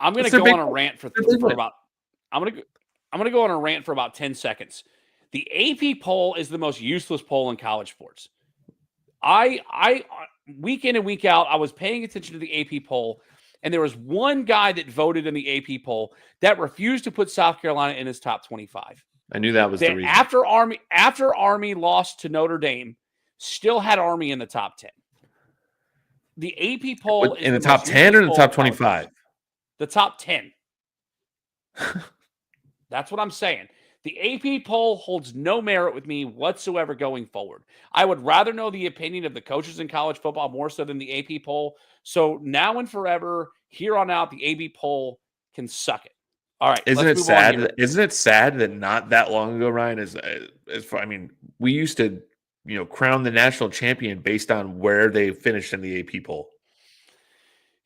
I'm going to go on a rant for about. I'm going to go on a rant for about 10 seconds. The AP poll is the most useless poll in college sports. I week in and week out, I was paying attention to the AP poll, and there was one guy that voted in the AP poll that refused to put South Carolina in his top 25. I knew that was the reason. After Army lost to Notre Dame, still had Army in the top 10. The AP poll is in the top 10 or the top 25. The top 10. That's what I'm saying. The AP poll holds no merit with me whatsoever going forward. I would rather know the opinion of the coaches in college football more so than the AP poll. So now and forever, here on out, the AP poll can suck it. All right. Isn't it sad? Isn't it sad that not that long ago, Ryan, we used to, crown the national champion based on where they finished in the AP poll.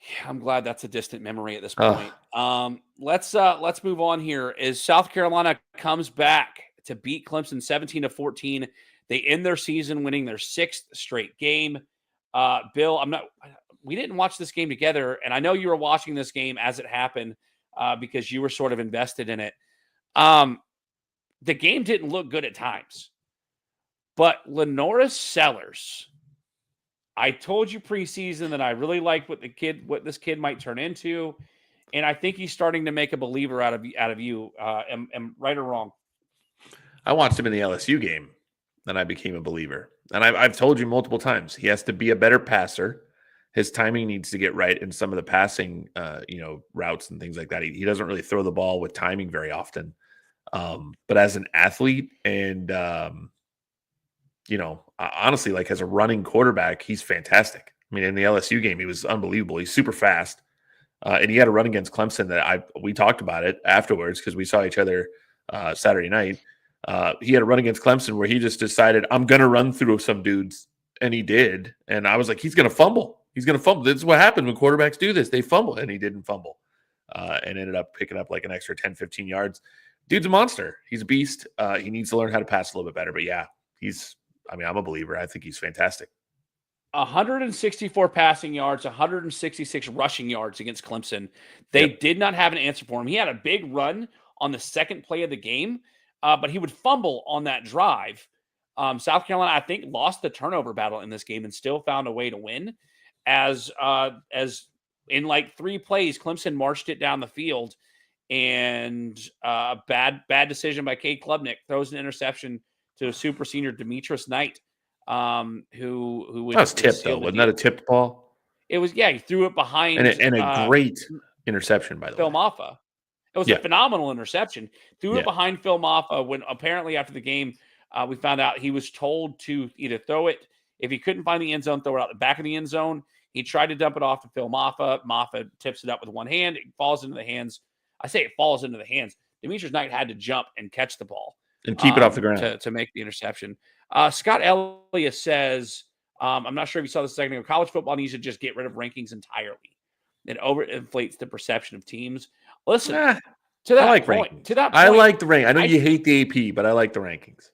Yeah, I'm glad that's a distant memory at this point. Let's move on here. As South Carolina comes back to beat Clemson 17-14, they end their season winning their 6th straight game. Bill, we didn't watch this game together, and I know you were watching this game as it happened because you were sort of invested in it. The game didn't look good at times, but Lenora Sellers. I told you preseason that I really like what this kid might turn into, and I think he's starting to make a believer out of you. Am right or wrong? I watched him in the LSU game, and I became a believer. And I've told you multiple times he has to be a better passer. His timing needs to get right in some of the passing, routes and things like that. He doesn't really throw the ball with timing very often. But as an athlete and honestly, like as a running quarterback, he's fantastic. I mean, in the LSU game, he was unbelievable. He's super fast. And he had a run against Clemson that we talked about it afterwards because we saw each other Saturday night. He had a run against Clemson where he just decided, I'm going to run through some dudes. And he did. And I was like, he's going to fumble. He's going to fumble. This is what happens when quarterbacks do this. They fumble. And he didn't fumble and ended up picking up like an extra 10, 15 yards. Dude's a monster. He's a beast. He needs to learn how to pass a little bit better. But yeah, I'm a believer. I think he's fantastic. 164 passing yards, 166 rushing yards against Clemson. They did not have an answer for him. He had a big run on the second play of the game, but he would fumble on that drive. South Carolina, I think, lost the turnover battle in this game and still found a way to win. As in like 3 plays, Clemson marched it down the field, and bad decision by Cade Klubnik throws an interception to a super senior Demetrius Knight. Who that was tipped though? Wasn't that a tipped ball? It was. Yeah, he threw it behind and a great interception by the Phil way. Maffa. It was a phenomenal interception. Threw it behind Phil Maffa when apparently after the game we found out he was told to either throw it if he couldn't find the end zone, throw it out the back of the end zone. He tried to dump it off to Phil Maffa. Maffa tips it up with one hand. It falls into the hands. I say it falls into the hands. Demetrius Knight had to jump and catch the ball and keep it off the ground to make the interception. Scott Elliott says, I'm not sure if you saw this a second ago, college football needs to just get rid of rankings entirely. It overinflates the perception of teams. Listen, to that point, I like the rank. I know you hate the AP, but I like the rankings.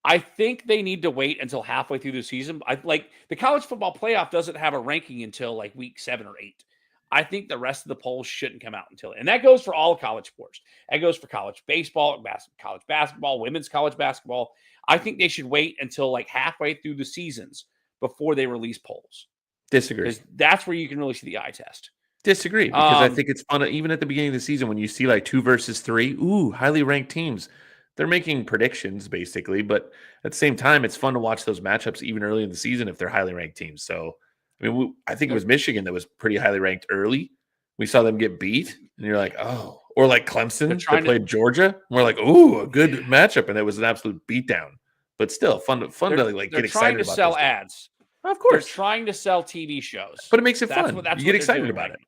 I think they need to wait until halfway through the season. Like the college football playoff doesn't have a ranking until like week 7 or 8. I think the rest of the polls shouldn't come out until, and that goes for all college sports. That goes for college baseball, college basketball, women's college basketball. I think they should wait until like halfway through the seasons before they release polls. Disagree. Because that's where you can really see the eye test. Disagree. Because I think it's fun, even at the beginning of the season, when you see like 2 versus 3, highly ranked teams. They're making predictions basically, but at the same time, it's fun to watch those matchups even early in the season if they're highly ranked teams. So, I mean, I think it was Michigan that was pretty highly ranked early. We saw them get beat, and you're like, oh. Or like Clemson that played Georgia. And we're like, a good matchup, and it was an absolute beatdown. But still, fun to like get excited about. They're trying to sell ads. Of course. They're trying to sell TV shows. But it makes it fun. You get excited about it.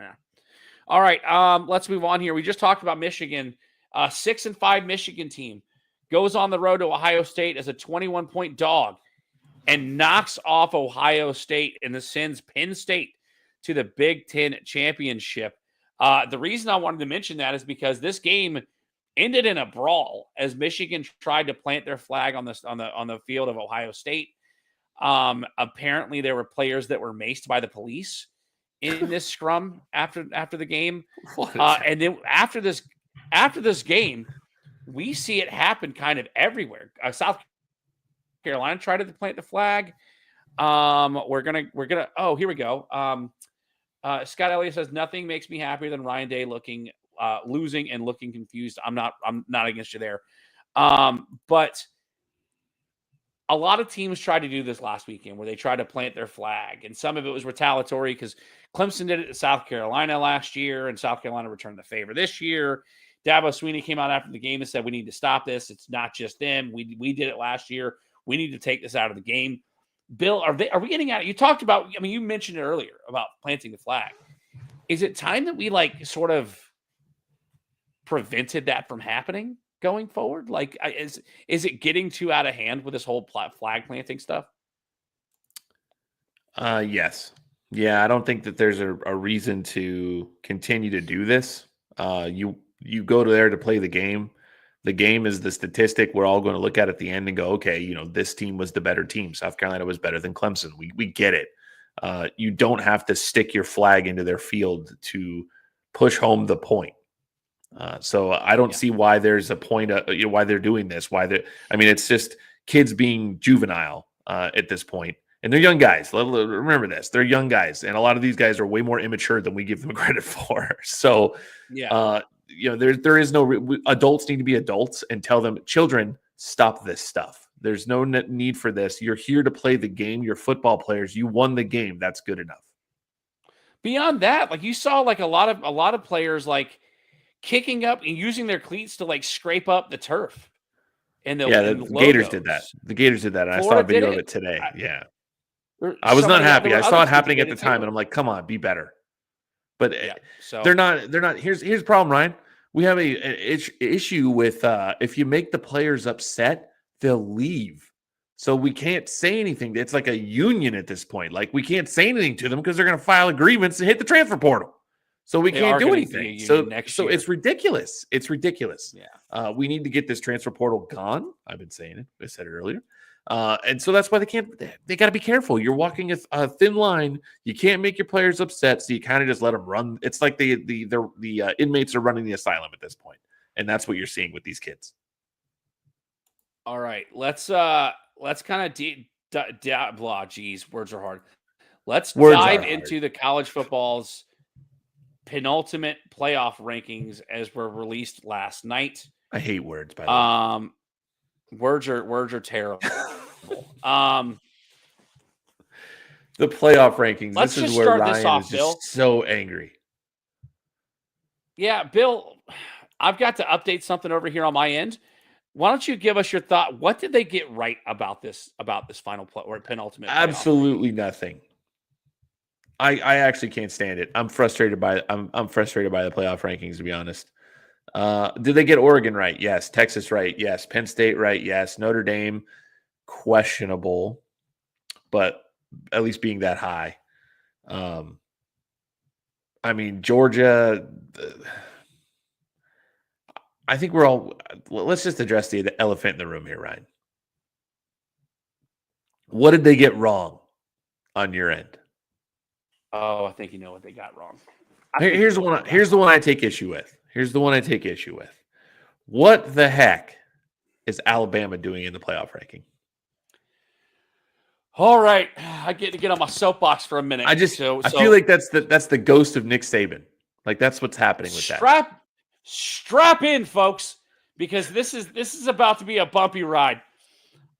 Yeah. All right, let's move on here. We just talked about Michigan. 6-5 Michigan team goes on the road to Ohio State as a 21-point dog and knocks off Ohio State and sends Penn State to the Big Ten championship. The reason I wanted to mention that is because this game ended in a brawl as Michigan tried to plant their flag on the field of Ohio State. Apparently, there were players that were maced by the police in this scrum after the game, and then after this game, we see it happen kind of everywhere. South Carolina tried to plant the flag. We're gonna. Oh, here we go. Scott Elliott says nothing makes me happier than Ryan Day losing and looking confused. I'm not against you there. But a lot of teams tried to do this last weekend where they tried to plant their flag, and some of it was retaliatory because Clemson did it to South Carolina last year, and South Carolina returned the favor this year. Dabo Swinney came out after the game and said, we need to stop this. It's not just them. We did it last year. We need to take this out of the game. Bill, are we getting at it? You talked about, I mean, you mentioned it earlier about planting the flag. Is it time that we like sort of prevented that from happening going forward? Like, is it getting too out of hand with this whole flag planting stuff? Yes. Yeah, I don't think that there's a reason to continue to do this. You go to there to play the game. The game is the statistic we're all going to look at the end and go, okay, this team was the better team. South Carolina was better than Clemson. We get it. You don't have to stick your flag into their field to push home the point. So I don't see why there's a point why they're doing this. It's just kids being juvenile at this point. And they're young guys. Remember this. They're young guys. And a lot of these guys are way more immature than we give them credit for. So, there is no adults need to be adults and tell them, children, stop this stuff. There's no need for this. You're here to play the game. You're football players. You won the game. That's good enough. Beyond that, like you saw like a lot of players like kicking up and using their cleats to like scrape up the turf. And the Gators did that. The Gators did that. And Florida, I saw a video of it today. I was not happy. I saw it happening at the time, and I'm like, come on, be better. But they're not. Here's the problem, Ryan. We have a issue with if you make the players upset, they'll leave. So we can't say anything. It's like a union at this point. Like we can't say anything to them because they're going to file agreements and hit the transfer portal. So we can't do anything. So it's ridiculous. It's ridiculous. Yeah. We need to get this transfer portal gone. I've been saying it. I said it earlier. And so that's why they got to be careful. You're walking a thin line. You can't make your players upset. So you kind of just let them run. It's like the inmates are running the asylum at this point. And that's what you're seeing with these kids. All right. Let's kind of words are hard. Let's dive into the college football's penultimate playoff rankings as were released last night. I hate words, by the way. Words are terrible. The playoff rankings. Let's this is just where start Ryan this off, is Bill. just so angry. Yeah, Bill, I've got to update something over here on my end. Why don't you give us your thought? What did they get right about this final play or penultimate? Absolutely nothing. I actually can't stand it. I'm frustrated by I'm frustrated by the playoff rankings, to be honest. Did they get Oregon right? Yes. Texas right? Yes. Penn State right? Yes. Notre Dame questionable, but at least being that high. I mean, Georgia. I think let's just address the elephant in the room here, Ryan. What did they get wrong on your end? Oh, I think you know what they got wrong. Here's the one I take issue with. What the heck is Alabama doing in the playoff ranking? All right, I get to get on my soapbox for a minute. I feel like that's the ghost of Nick Saban. Like that's what's happening with that. Strap in, folks, because this is about to be a bumpy ride.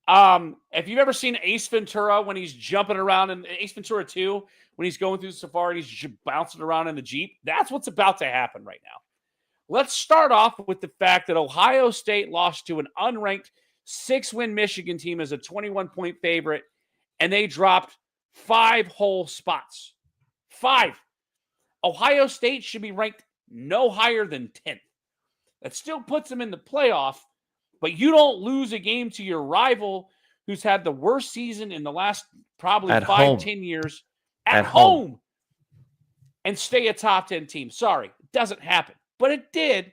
If you've ever seen Ace Ventura when he's jumping around in Ace Ventura 2, when he's going through the safari, he's bouncing around in the Jeep, that's what's about to happen right now. Let's start off with the fact that Ohio State lost to an unranked 6-win Michigan team as a 21-point favorite, and they dropped 5 whole spots. 5. Ohio State should be ranked no higher than 10th. That still puts them in the playoff, but you don't lose a game to your rival who's had the worst season in the last probably 5-10 years at home and stay a top 10 team. Sorry, it doesn't happen. But it did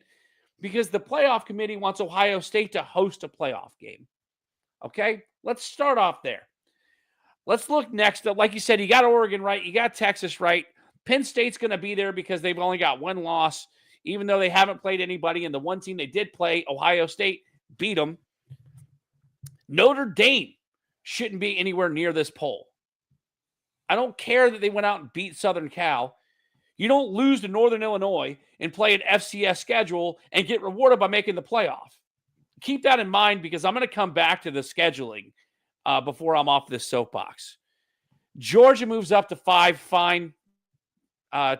because the playoff committee wants Ohio State to host a playoff game. Okay? Let's start off there. Let's look next. Like you said, you got Oregon right. You got Texas right. Penn State's going to be there because they've only got one loss, even though they haven't played anybody. And the one team they did play, Ohio State, beat them. Notre Dame shouldn't be anywhere near this poll. I don't care that they went out and beat Southern Cal. You don't lose to Northern Illinois and play an FCS schedule and get rewarded by making the playoff. Keep that in mind because I'm going to come back to the scheduling before I'm off this soapbox. Georgia moves up to 5, fine.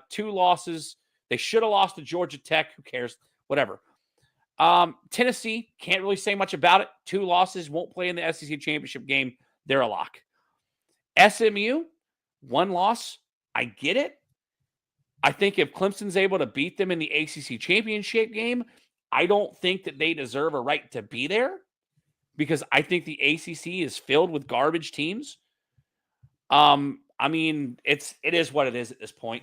2 losses. They should have lost to Georgia Tech. Who cares? Whatever. Tennessee, can't really say much about it. 2 losses, won't play in the SEC championship game. They're a lock. SMU, 1 loss. I get it. I think if Clemson's able to beat them in the ACC championship game, I don't think that they deserve a right to be there because I think the ACC is filled with garbage teams. I mean, it is what it is at this point.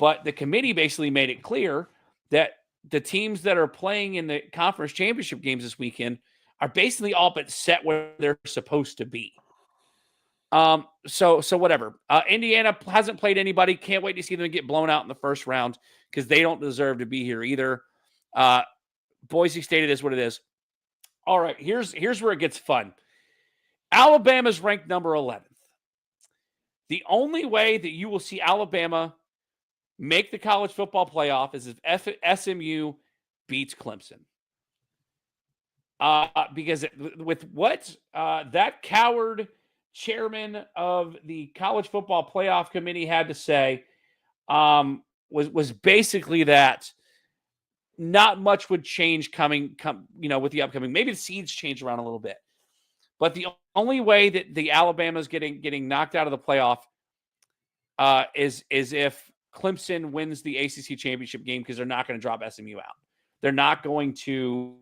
But the committee basically made it clear that the teams that are playing in the conference championship games this weekend are basically all but set where they're supposed to be. So whatever. Indiana hasn't played anybody. Can't wait to see them get blown out in the first round because they don't deserve to be here either. Boise State, it is what it is. All right, here's where it gets fun. Alabama's ranked number 11th. The only way that you will see Alabama make the college football playoff is if SMU beats Clemson. Because with what that coward chairman of the college football playoff committee had to say was basically that not much would change with the upcoming. Maybe the seeds change around a little bit. But the only way that the Alabama's getting knocked out of the playoff is if Clemson wins the ACC championship game because they're not going to drop SMU out. they're not going to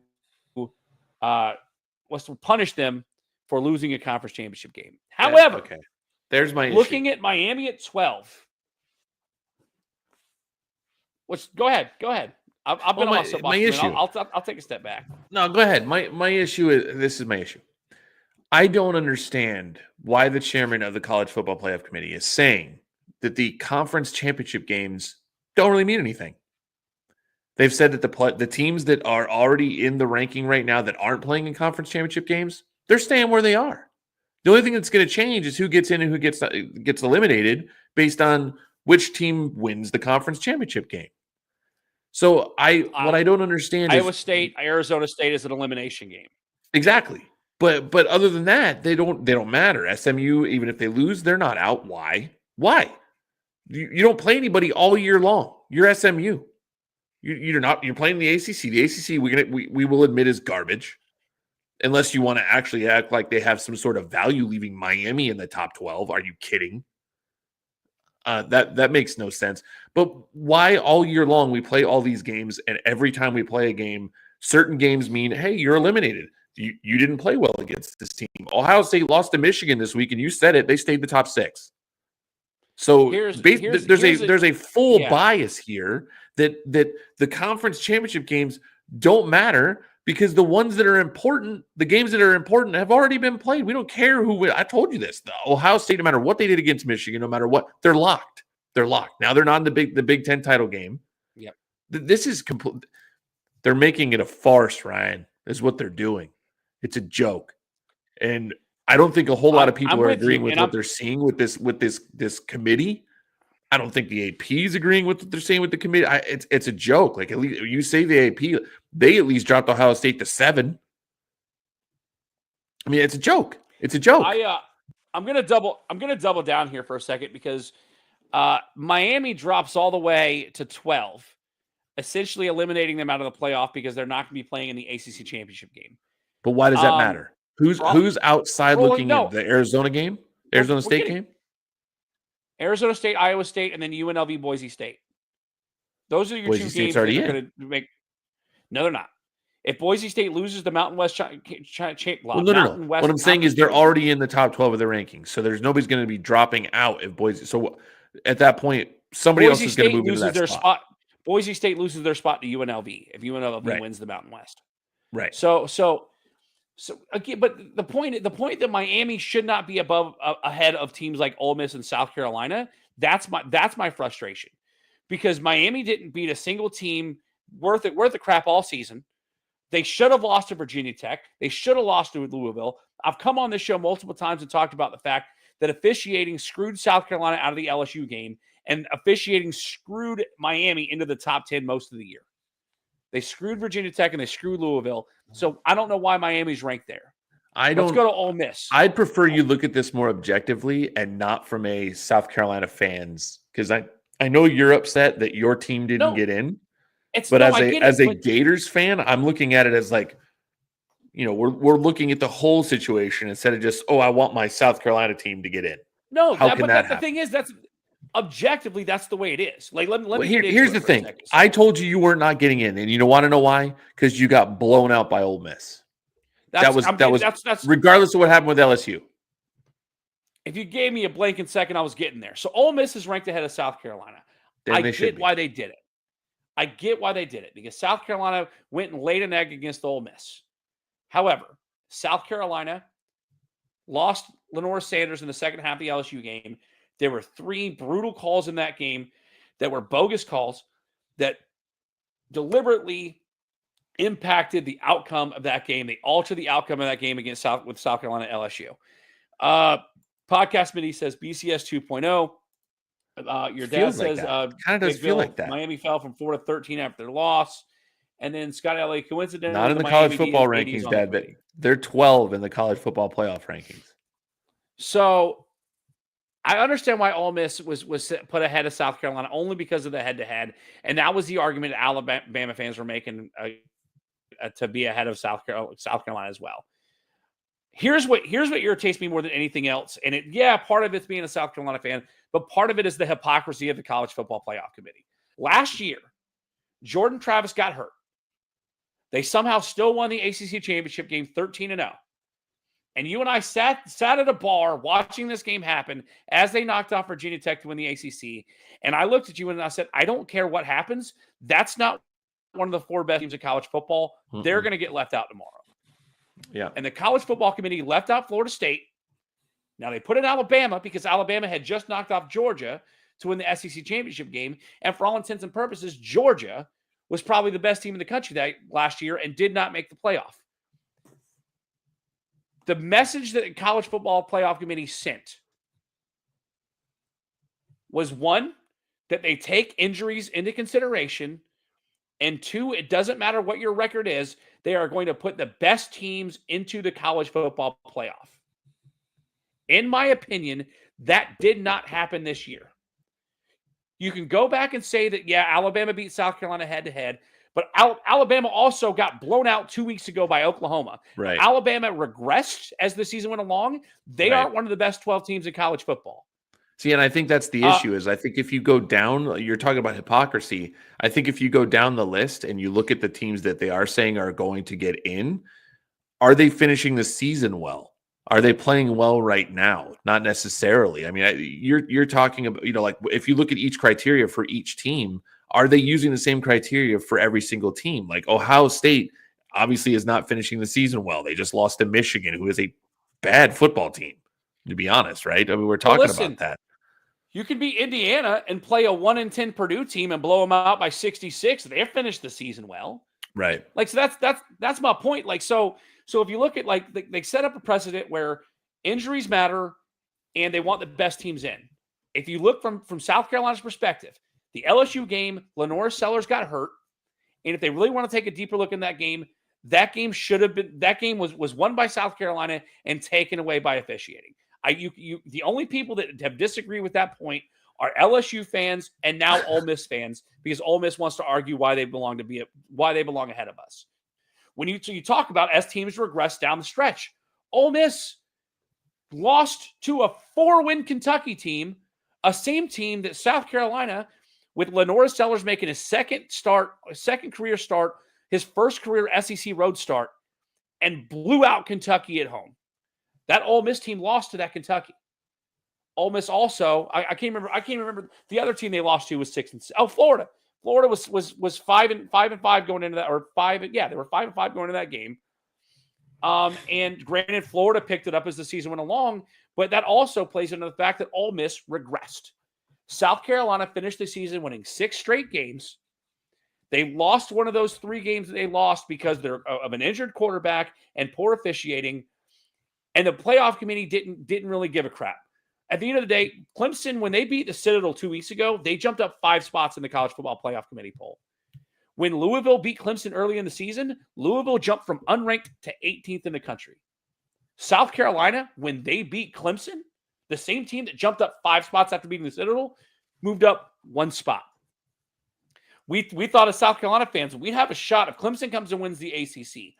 punish them for losing a conference championship game. However, okay. There's my looking issue. at Miami at 12. Go ahead. I've been on my soapbox. issue. I'll take a step back. No, go ahead. My issue is this is my issue. I don't understand why the chairman of the College Football Playoff Committee is saying that the conference championship games don't really mean anything. They've said that the teams that are already in the ranking right now that aren't playing in conference championship games, they're staying where they are. The only thing that's going to change is who gets in and who gets eliminated based on which team wins the conference championship game. So what I don't understand Iowa is State, Arizona State is an elimination game. Exactly. But other than that, they don't matter. SMU, even if they lose, they're not out. Why? You don't play anybody all year long. You're SMU. You're not. You're playing the ACC. The ACC we will admit is garbage, unless you want to actually act like they have some sort of value leaving Miami in the top 12. Are you kidding? That makes no sense. But why all year long we play all these games, and every time we play a game, certain games mean, hey, you're eliminated. You didn't play well against this team. Ohio State lost to Michigan this week, and you said it. They stayed the top 6. So there's a full bias here that the conference championship games don't matter because the ones that are important, the games that are important, have already been played. We don't care who. I told you this. The Ohio State, no matter what they did against Michigan, no matter what, they're locked. They're locked. Now they're not in the Big Ten title game. Yep. This is complete. They're making it a farce, Ryan. Is what they're doing. It's a joke, and I don't think a whole lot of people are agreeing with what they're seeing with this committee. I don't think the AP is agreeing with what they're saying with the committee. It's a joke. Like, at least you say the AP, they at least dropped Ohio State to 7. I mean, it's a joke. It's a joke. I'm gonna double down here for a second because Miami drops all the way to 12, essentially eliminating them out of the playoff because they're not going to be playing in the ACC championship game. But why does that matter? Who's outside looking at the Arizona game? Arizona State game? Arizona State, Iowa State, and then UNLV, Boise State. Those are your Boise 2 State's games already that are going to make. No, they're not. If Boise State loses the Mountain West, no. What I'm saying is they're already in the top 12 of the rankings, so there's nobody's going to be dropping out if Boise. So at that point, somebody else is going to move into that spot. Boise State loses their spot to UNLV if UNLV wins the Mountain West. Right. So again, but the point that Miami should not be ahead of teams like Ole Miss and South Carolina, that's my frustration, because Miami didn't beat a single team worth the crap all season. They should have lost to Virginia Tech. They should have lost to Louisville. I've come on this show multiple times and talked about the fact that officiating screwed South Carolina out of the LSU game, and officiating screwed Miami into the top 10 most of the year. They screwed Virginia Tech and they screwed Louisville. So I don't know why Miami's ranked there. Let's go to Ole Miss. I'd prefer you look at this more objectively and not from a South Carolina fans, because I know you're upset that your team didn't get in. As a Gators fan, I'm looking at it as like, we're looking at the whole situation instead of just, I want my South Carolina team to get in. No, the thing is, that's objectively, that's the way it is. Like, here's the thing. I told you weren't not getting in, and you want to know why? Because you got blown out by Ole Miss. That was regardless of what happened with LSU. If you gave me a blank second, I was getting there. So Ole Miss is ranked ahead of South Carolina. I get why they did it. Because South Carolina went and laid an egg against Ole Miss. However, South Carolina lost Lenore Sanders in the second half of the LSU game. There were 3 brutal calls in that game that were bogus calls that deliberately impacted the outcome of that game. They altered the outcome of that game against South Carolina and LSU. Podcast Mini says BCS 2.0. Your dad says kind of does feel like that. Miami fell from 4 to 13 after their loss. And then Scott Elliott, coincidentally, not in the college football rankings, Dad, but they're 12 in the college football playoff rankings. So I understand why Ole Miss was put ahead of South Carolina only because of the head-to-head, and that was the argument Alabama fans were making to be ahead of South Carolina as well. Here's what irritates me more than anything else, and part of it's being a South Carolina fan, but part of it is the hypocrisy of the College Football Playoff Committee. Last year, Jordan Travis got hurt. They somehow still won the ACC championship game 13-0. And you and I sat at a bar watching this game happen as they knocked off Virginia Tech to win the ACC. And I looked at you and I said, I don't care what happens. That's not one of the 4 best teams in college football. They're going to get left out tomorrow. Yeah. And the college football committee left out Florida State. Now they put in Alabama because Alabama had just knocked off Georgia to win the SEC championship game. And for all intents and purposes, Georgia was probably the best team in the country that last year and did not make the playoff. The message that the college football playoff committee sent was, 1, that they take injuries into consideration, and 2, it doesn't matter what your record is, they are going to put the best teams into the college football playoff. In my opinion, that did not happen this year. You can go back and say that, yeah, Alabama beat South Carolina head-to-head, but Alabama also got blown out 2 weeks ago by Oklahoma. Right. Alabama regressed as the season went along. They aren't one of the best 12 teams in college football. See, and I think that's the issue is I think if you go down, you're talking about hypocrisy. I think if you go down the list and you look at the teams that they are saying are going to get in, are they finishing the season well? Are they playing well right now? Not necessarily. I mean, you're talking about, like if you look at each criteria for each team, are they using the same criteria for every single team? Like Ohio State obviously is not finishing the season well. They just lost to Michigan, who is a bad football team, to be honest, right? I mean, we're talking about that. You can beat Indiana and play a 1-10 Purdue team and blow them out by 66. They finished the season well. Right. Like, so that's my point. Like, so if you look at, like, they set up a precedent where injuries matter and they want the best teams in. If you look from South Carolina's perspective, the LSU game, Lenore Sellers got hurt. And if they really want to take a deeper look in that game should have been, that game was won by South Carolina and taken away by officiating. The only people that have disagreed with that point are LSU fans and now Ole Miss fans, because Ole Miss wants to argue why they belong ahead of us. When you talk about as teams regress down the stretch, Ole Miss lost to a 4-win Kentucky team, a same team that South Carolina, with Lenore Sellers making his second career start, his first career SEC road start, and blew out Kentucky at home. That Ole Miss team lost to that Kentucky. Ole Miss also, I can't remember the other team they lost to was 6-6. Oh, Florida. Florida was 5-5 going into that, or 5. Yeah, they were 5-5 going into that game. And granted, Florida picked it up as the season went along, but that also plays into the fact that Ole Miss regressed. South Carolina finished the season winning 6 straight games. They lost one of those 3 games that they lost because of an injured quarterback and poor officiating. And the playoff committee didn't really give a crap. At the end of the day, Clemson, when they beat the Citadel 2 weeks ago, they jumped up 5 spots in the college football playoff committee poll. When Louisville beat Clemson early in the season, Louisville jumped from unranked to 18th in the country. South Carolina, when they beat Clemson, the same team that jumped up 5 spots after beating the Citadel, moved up 1 spot. We thought as South Carolina fans, we'd have a shot if Clemson comes and wins the ACC.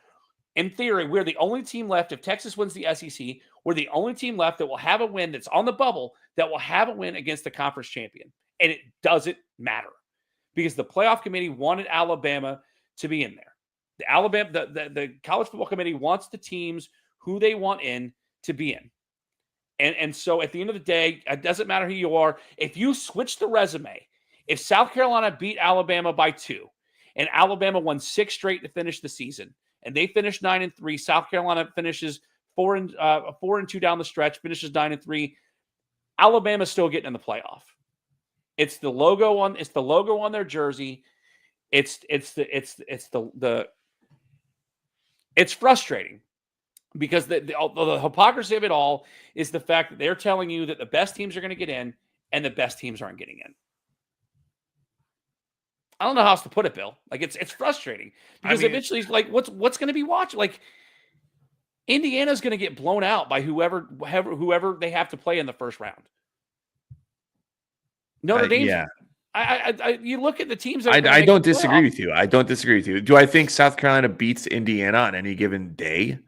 In theory, we're the only team left. If Texas wins the SEC, we're the only team left that will have a win that's on the bubble that will have a win against the conference champion. And it doesn't matter because the playoff committee wanted Alabama to be in there. The college football committee wants the teams who they want in to be in. And so at the end of the day, it doesn't matter who you are. If you switch the resume, if South Carolina beat Alabama by 2 and Alabama won 6 straight to finish the season, and they finished 9-3. South Carolina finishes 4-2 down the stretch, finishes 9-3. Alabama's still getting in the playoff. It's the logo on their jersey. It's frustrating because the hypocrisy of it all is the fact that they're telling you that the best teams are going to get in and the best teams aren't getting in. I don't know how else to put it, Bill. Like it's frustrating because eventually, like, what's going to be watched? Like Indiana's going to get blown out by whoever they have to play in the first round. Notre Dame. Yeah. You look at the teams. I don't disagree with you. I don't disagree with you. Do I think South Carolina beats Indiana on any given day?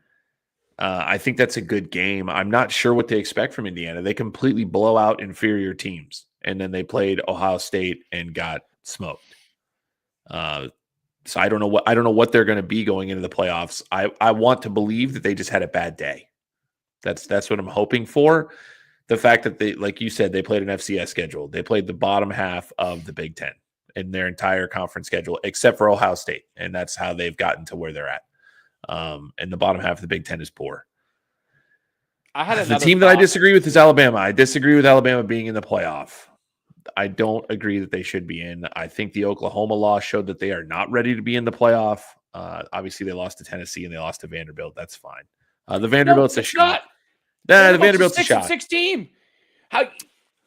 I think that's a good game. I'm not sure what they expect from Indiana. They completely blow out inferior teams, and then they played Ohio State and got smoked. So I don't know what they're going to be going into the playoffs. I want to believe that they just had a bad day. That's what I'm hoping for. The fact that they, like you said, they played an FCS schedule. They played the bottom half of the Big Ten in their entire conference schedule, except for Ohio State, and that's how they've gotten to where they're at. And the bottom half of the Big Ten is poor. I had the team that I disagree with is Alabama. I disagree with Alabama being in the playoff. I don't agree that they should be in. I think the Oklahoma loss showed that they are not ready to be in the playoff. Obviously, they lost to Tennessee and they lost to Vanderbilt. That's fine. The Vanderbilt's a shot. The Vanderbilt's a shot. 6-16. I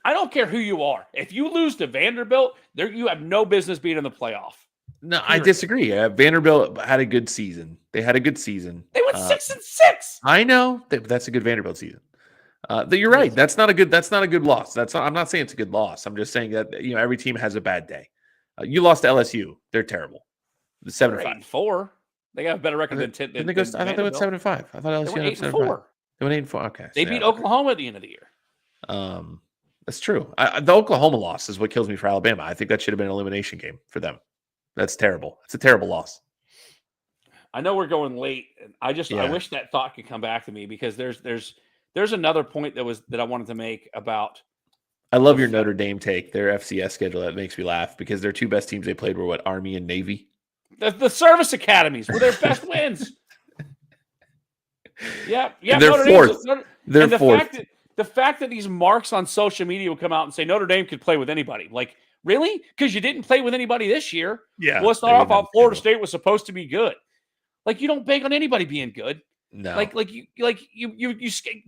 don't care who you are. If you lose to Vanderbilt, you have no business being in the playoff. No, I disagree. Vanderbilt had a good season. They had a good season. They went 6-6. I know that's a good Vanderbilt season. You're right. That's not a good loss. I'm not saying it's a good loss. I'm just saying that every team has a bad day. You lost to LSU. They're terrible. 7-5. 8-4. They got a better record than 10. I thought they went 7-5. I thought LSU went had 7-5. They went 8-4. Okay. They beat Oklahoma at the end of the year. That's true. The Oklahoma loss is what kills me for Alabama. I think that should have been an elimination game for them. That's terrible. It's a terrible loss. I know we're going late. I wish that thought could come back to me because there's another point that I wanted to make about. I love your Notre Dame take. Their FCS schedule, that makes me laugh because their two best teams they played were Army and Navy. The service academies were their best wins. Yeah. They're fourth. They're fourth. The fact that these marks on social media will come out and say Notre Dame could play with anybody. Like, really? Because you didn't play with anybody this year. Yeah. Well, it's not our fault. Florida State was supposed to be good. Like, you don't bank on anybody being good. No. You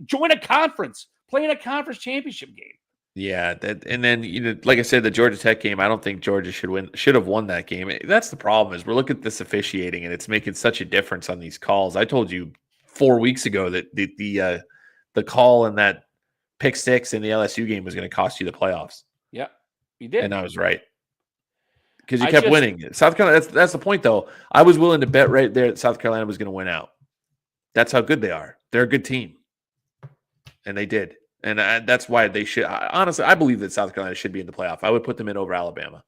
join a conference, play in a conference championship game. Yeah, and then like I said, the Georgia Tech game, I don't think Georgia should have won that game. That's the problem is we're looking at this officiating and it's making such a difference on these calls. I told you 4 weeks ago that the call in that pick six in the LSU game was going to cost you the playoffs. Yeah, you did, and I was right because you kept winning. South Carolina. That's the point, though. I was willing to bet right there that South Carolina was going to win out. That's how good they are. They're a good team, and they did. And that's why they should. Honestly, I believe that South Carolina should be in the playoff. I would put them in over Alabama.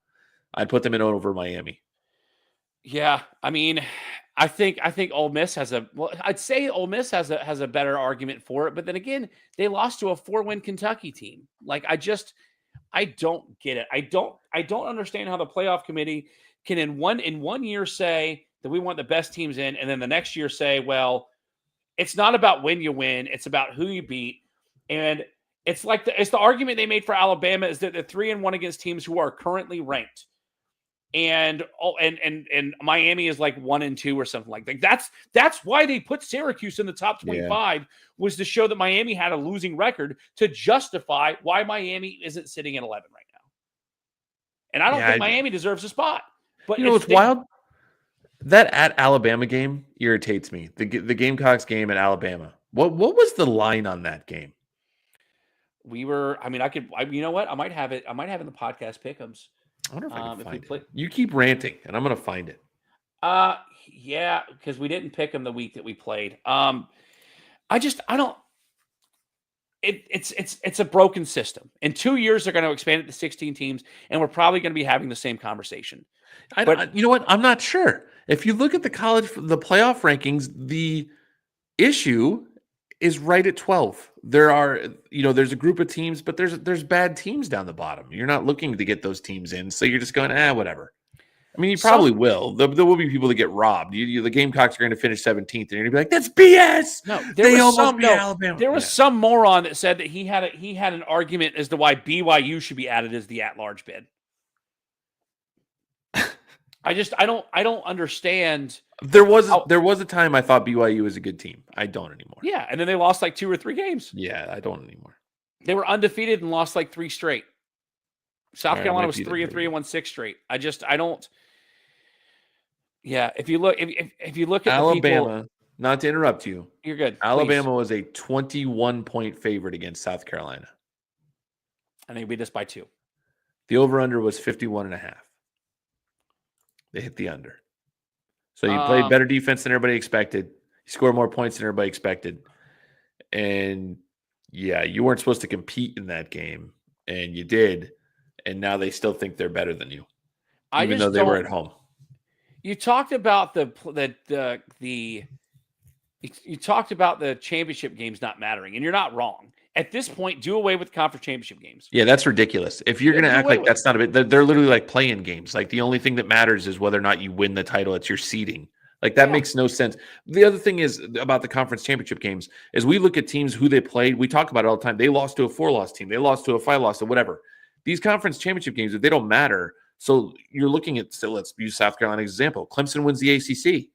I'd put them in over Miami. Yeah, I mean, I think Ole Miss has I'd say Ole Miss has a better argument for it. But then again, they lost to a 4-win Kentucky team. Like I don't get it. I don't understand how the playoff committee can in one year say that we want the best teams in, and then the next year say, well, it's not about when you win, it's about who you beat. And it's like the argument they made for Alabama is that they're 3-1 against teams who are currently ranked, and Miami is like 1-2 or something like that. That's why they put Syracuse in the top 25 was to show that Miami had a losing record to justify why Miami isn't sitting at 11 right now. And I don't think Miami deserves a spot. But it's wild. That at Alabama game irritates me. The Gamecocks game at Alabama. What was the line on that game? You know what? I might have it in the podcast pick'ems. I wonder if I can find it. You keep ranting, and I'm going to find it. Yeah, because we didn't pick them the week that we played. It's a broken system. In 2 years, they're going to expand it to 16 teams, and we're probably going to be having the same conversation. You know what? I'm not sure. If you look at the playoff rankings, the issue is right at 12. There's a group of teams, but there's bad teams down the bottom. You're not looking to get those teams in, so you're just going, whatever. I mean, you probably will. There will be people that get robbed. The Gamecocks are going to finish 17th, and you're going to be like, "That's BS." No, Alabama. There was some moron that said that he had an argument as to why BYU should be added as the at-large bid. I don't understand. There was a time I thought BYU was a good team. I don't anymore. Yeah, and then they lost like 2 or 3 games. Yeah, I don't anymore. They were undefeated and lost like 3 straight. South Carolina was 3-3 and won 6 straight. I don't. Yeah, if you look at Alabama, not to interrupt you, you're good. Alabama was a 21-point favorite against South Carolina, and they beat us by 2. The over/under was 51.5. They hit the under. So you played better defense than everybody expected. You scored more points than everybody expected. And, you weren't supposed to compete in that game. And you did. And now they still think they're better than you. Even though they were at home. You talked about you talked about the championship games not mattering, and you're not wrong. At this point, do away with conference championship games. Yeah, that's ridiculous. If you're going to act like that's not a bit, they're literally like playing games. Like the only thing that matters is whether or not you win the title. It's your seeding. Like that makes no sense. The other thing is about the conference championship games is we look at teams who they played. We talk about it all the time. They lost to a 4-loss team. They lost to a 5-loss or whatever. These conference championship games, they don't matter. So you're looking at, so let's use South Carolina as an example. Clemson wins the ACC.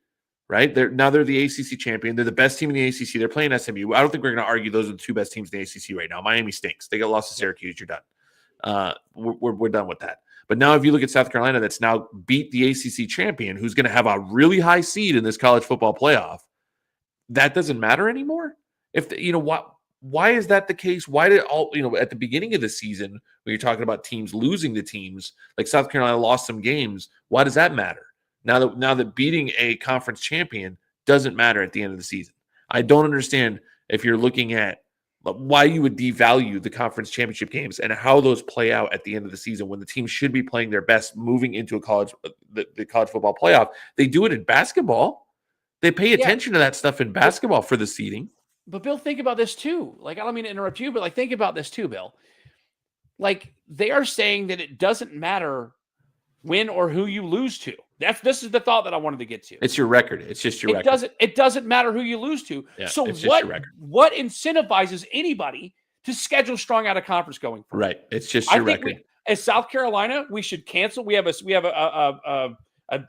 Right? They're the ACC champion. They're the best team in the ACC. They're playing SMU. I don't think we're going to argue those are the two best teams in the ACC right now. Miami stinks. They got lost to Syracuse. You're done. We're done with that. But now if you look at South Carolina that's now beat the ACC champion, who's going to have a really high seed in this college football playoff, that doesn't matter anymore? Why is that the case? Why did at the beginning of the season, when you're talking about teams losing to teams, like South Carolina lost some games, why does that matter? Now that beating a conference champion doesn't matter at the end of the season. I don't understand if you're looking at why you would devalue the conference championship games and how those play out at the end of the season when the team should be playing their best moving into the college football playoff. They do it in basketball. They pay attention to that stuff in basketball for the seeding. But Bill, think about this too. Like, I don't mean to interrupt you, but like, think about this too, Bill. Like, they are saying that it doesn't matter when or who you lose to. This is the thought that I wanted to get to. It's your record. It's just your record. It doesn't matter who you lose to. Yeah, so what incentivizes anybody to schedule strong out of conference going forward? Right. It's just your record. As South Carolina, we should cancel. We have a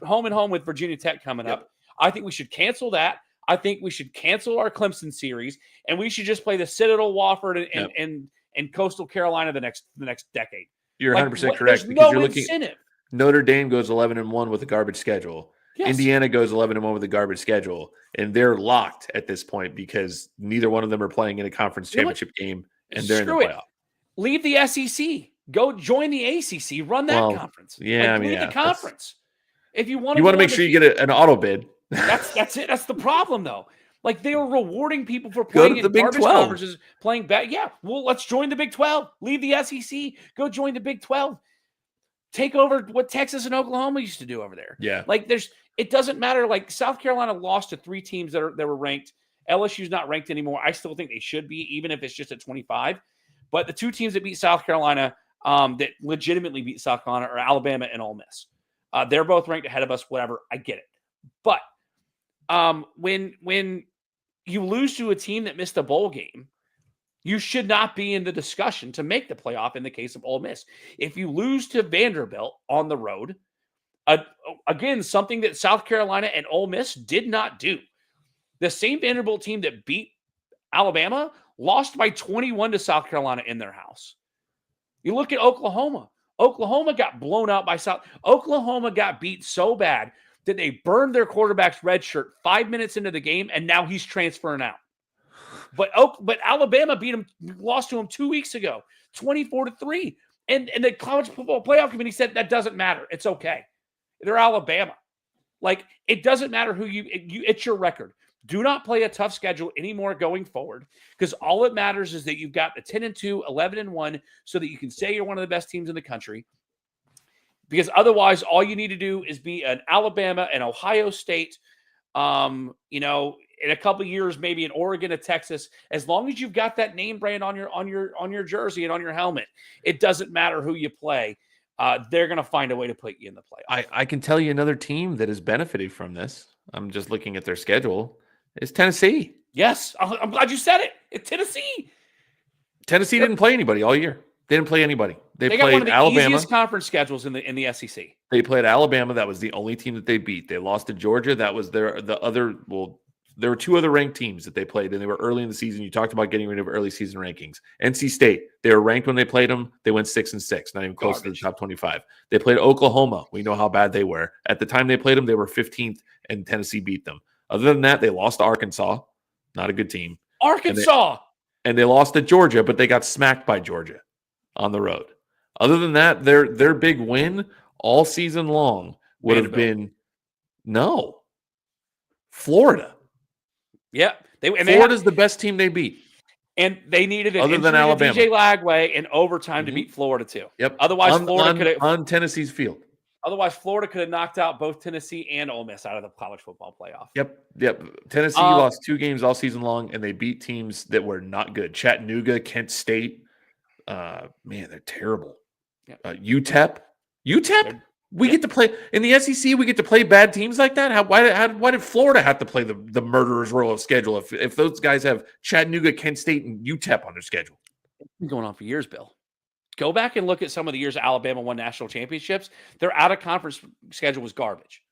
home and home with Virginia Tech coming up. I think we should cancel that. I think we should cancel our Clemson series, and we should just play the Citadel, Wofford, and Coastal Carolina the next decade. You're 100% correct. There's because no you're incentive. Notre Dame goes 11-1 with a garbage schedule. Yes. Indiana goes 11-1 with a garbage schedule, and they're locked at this point because neither one of them are playing in a conference championship game, and they're in the playoff. Leave the SEC. Go join the ACC. Run that conference. Yeah, leave the conference. If you want to make sure you get an auto bid. That's it. That's the problem, though. Like, they were rewarding people for playing in garbage conferences, playing bad. Yeah, well, let's join the Big 12. Leave the SEC. Go join the Big 12. Take over what Texas and Oklahoma used to do over there. Yeah. Like, it doesn't matter. Like, South Carolina lost to 3 teams that were ranked. LSU's not ranked anymore. I still think they should be, even if it's just at 25. But the 2 teams that beat South Carolina, that legitimately beat South Carolina, are Alabama and Ole Miss. They're both ranked ahead of us, whatever. I get it. But when you lose to a team that missed a bowl game, you should not be in the discussion to make the playoff in the case of Ole Miss. If you lose to Vanderbilt on the road, again, something that South Carolina and Ole Miss did not do. The same Vanderbilt team that beat Alabama lost by 21 to South Carolina in their house. You look at Oklahoma. Oklahoma got blown out by South. Oklahoma got beat so bad that they burned their quarterback's red shirt 5 minutes into the game, and now he's transferring out. But Alabama lost to him 2 weeks ago, 24-3. And the college football playoff committee said that doesn't matter. It's okay. They're Alabama. Like, it doesn't matter who it's your record. Do not play a tough schedule anymore going forward, because all it matters is that you've got the 10-2, 11-1, so that you can say you're one of the best teams in the country. Because otherwise, all you need to do is be an Alabama and Ohio State, in a couple of years, maybe in Oregon or Texas. As long as you've got that name brand on your jersey and on your helmet, it doesn't matter who you play. They're going to find a way to put you in the playoff. I can tell you another team that has benefited from this. I'm just looking at their schedule. It's Tennessee. Yes, I'm glad you said it. It's Tennessee. Tennessee didn't play anybody all year. They didn't play anybody. They got played one of the Alabama. easiest conference schedules in the SEC. They played Alabama. That was the only team that they beat. They lost to Georgia. That was there were 2 other ranked teams that they played, and they were early in the season. You talked about getting rid of early season rankings. NC State, they were ranked when they played them. They went 6-6, not even close to the top 25. They played Oklahoma. We know how bad they were. At the time they played them, they were 15th, and Tennessee beat them. Other than that, they lost to Arkansas. Not a good team. Arkansas! And they lost to Georgia, but they got smacked by Georgia on the road. Other than that, their big win all season long would have been Florida. Yeah, Florida's the best team they beat, and they needed an other than Alabama. DJ Lagway in overtime to beat Florida too. Yep. Otherwise, Florida could have on Tennessee's field. Otherwise, Florida could have knocked out both Tennessee and Ole Miss out of the college football playoff. Yep. Tennessee lost 2 games all season long, and they beat teams that were not good. Chattanooga, Kent State. Man, they're terrible. Yep. UTEP. We get to play in the SEC. We get to play bad teams like that. Why did Florida have to play the murderer's row of schedule if those guys have Chattanooga, Kent State, and UTEP on their schedule? It's been going on for years, Bill. Go back and look at some of the years Alabama won national championships. Their out of conference schedule was garbage.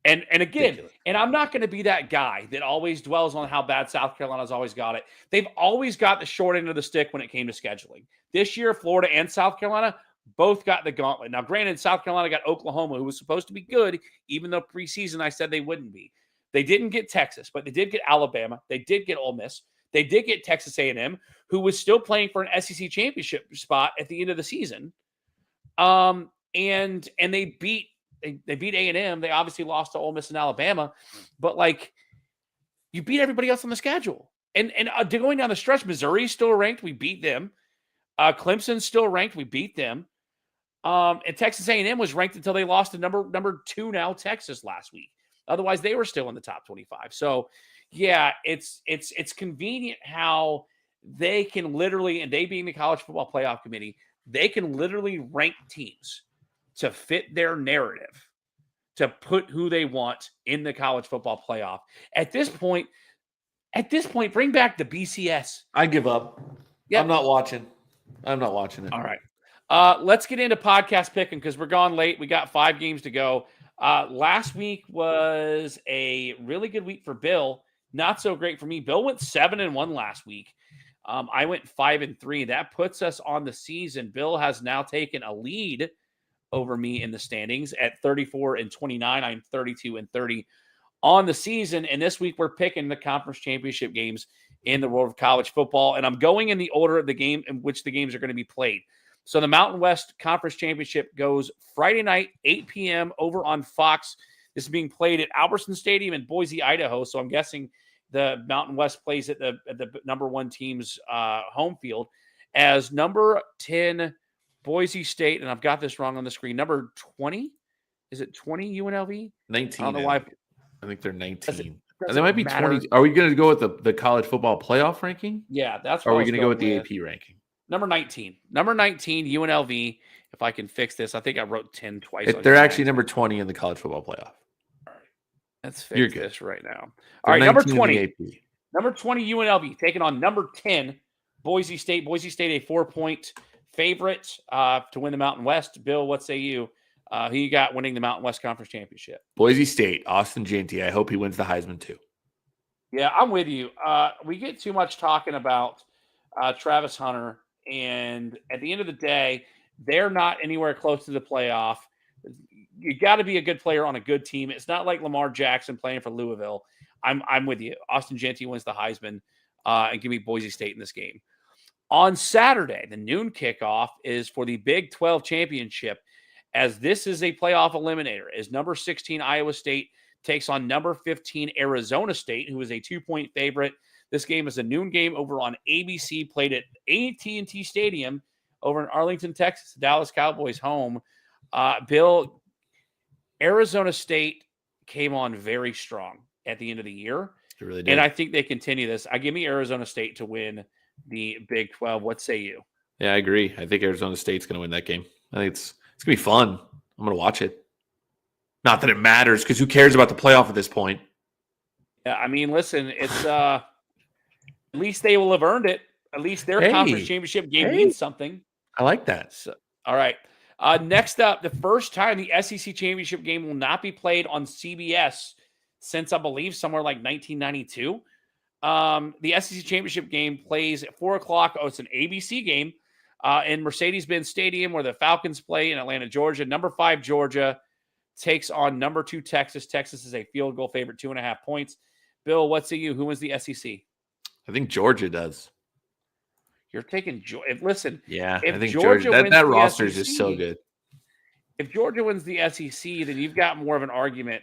And again, ridiculous. And I'm not going to be that guy that always dwells on how bad South Carolina's always got it. They've always got the short end of the stick when it came to scheduling. This year, Florida and South Carolina both got the gauntlet. Now, granted, South Carolina got Oklahoma, who was supposed to be good, even though preseason I said they wouldn't be. They didn't get Texas, but they did get Alabama. They did get Ole Miss. They did get Texas A&M, who was still playing for an SEC championship spot at the end of the season. And they beat A&M. They obviously lost to Ole Miss and Alabama, but like you beat everybody else on the schedule. And going down the stretch, Missouri's still ranked. We beat them. Clemson's still ranked. We beat them. And Texas A&M was ranked until they lost to number 2 now Texas last week. Otherwise, they were still in the top 25. So, yeah, it's convenient how they can literally, and they being the College Football Playoff Committee, they can literally rank teams to fit their narrative, to put who they want in the college football playoff. At this point, bring back the BCS. I give up. Yep. I'm not watching it. All right. Let's get into podcast picking because we're gone late. We got 5 games to go. Last week was a really good week for Bill. Not so great for me. Bill went 7-1 last week. I went 5-3. That puts us on the season. Bill has now taken a lead over me in the standings at 34-29. I'm 32-30 on the season. And this week we're picking the conference championship games in the world of college football. And I'm going in the order of the game in which the games are going to be played. So the Mountain West Conference Championship goes Friday night, 8 p.m. over on Fox. This is being played at Albertson Stadium in Boise, Idaho. So I'm guessing the Mountain West plays at the number 1 team's home field as number 10 Boise State, and I've got this wrong on the screen. Number 20? Is it 20 UNLV? 19. I don't know why. I think they're 19. They might be 20. Are we going to go with the college football playoff ranking? Yeah, that's what. Or are we going to go with the AP ranking? Number 19. Number 19, UNLV. If I can fix this, I think I wrote 10 twice. They're actually number 20 in the college football playoff. All right. Let's fix this right now. All right, number 20. Number 20, UNLV, taking on number 10, Boise State. Boise State, a 4-point favorite to win the Mountain West. Bill, what say you? Who you got winning the Mountain West Conference Championship? Boise State, Austin Jeanty. I hope he wins the Heisman too. Yeah, I'm with you. We get too much talking about Travis Hunter, and at the end of the day, they're not anywhere close to the playoff. You got to be a good player on a good team. It's not like Lamar Jackson playing for Louisville. I'm with you. Austin Jeanty wins the Heisman and give me Boise State in this game. On Saturday, the noon kickoff is for the Big 12 championship, as this is a playoff eliminator, as number 16 Iowa State takes on number 15 Arizona State, who is a 2-point favorite. This game is a noon game over on ABC, played at AT&T Stadium over in Arlington, Texas, Dallas Cowboys home. Bill, Arizona State came on very strong at the end of the year. It really did. And I think they continue this. I give me Arizona State to win the Big 12. What say you? Yeah, I agree. I think Arizona State's going to win that game. I think it's going to be fun. I'm going to watch it. Not that it matters, because who cares about the playoff at this point? Yeah, I mean, listen, it's at least they will have earned it. At least their conference championship game means something. I like that. So, all right. Next up, the first time the SEC championship game will not be played on CBS since, I believe, somewhere like 1992. The SEC championship game plays at 4 o'clock. Oh, it's an ABC game in Mercedes-Benz Stadium where the Falcons play in Atlanta, Georgia. Number 5, Georgia takes on number 2, Texas. Texas is a field goal favorite, 2.5 points. Bill, what say you? Who wins the SEC? I think Georgia does. You're taking Georgia. Listen, yeah, I think Georgia that roster is just so good. If Georgia wins the SEC, then you've got more of an argument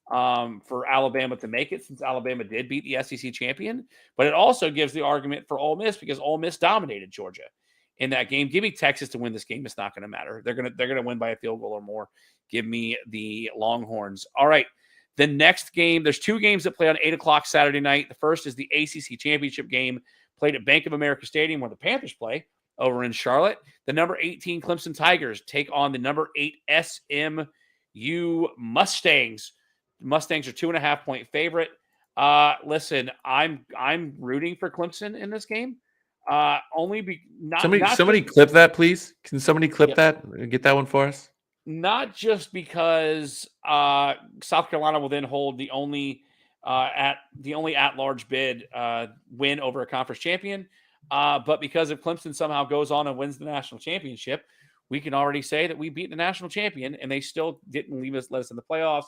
for Alabama to make it, since Alabama did beat the SEC champion. But it also gives the argument for Ole Miss, because Ole Miss dominated Georgia in that game. Give me Texas to win this game. It's not going to matter. They're gonna win by a field goal or more. Give me the Longhorns. All right. The next game, there's two games that play on 8 o'clock Saturday night. The first is the ACC Championship game played at Bank of America Stadium where the Panthers play over in Charlotte. The number 18 Clemson Tigers take on the number 8 SMU Mustangs. The Mustangs are 2.5-point favorite. Listen, I'm rooting for Clemson in this game. Somebody clip that, please. Can somebody clip that and get that one for us? Not just because South Carolina will then hold the only at-large bid win over a conference champion, but because if Clemson somehow goes on and wins the national championship, we can already say that we beat the national champion, and they still didn't let us in the playoffs.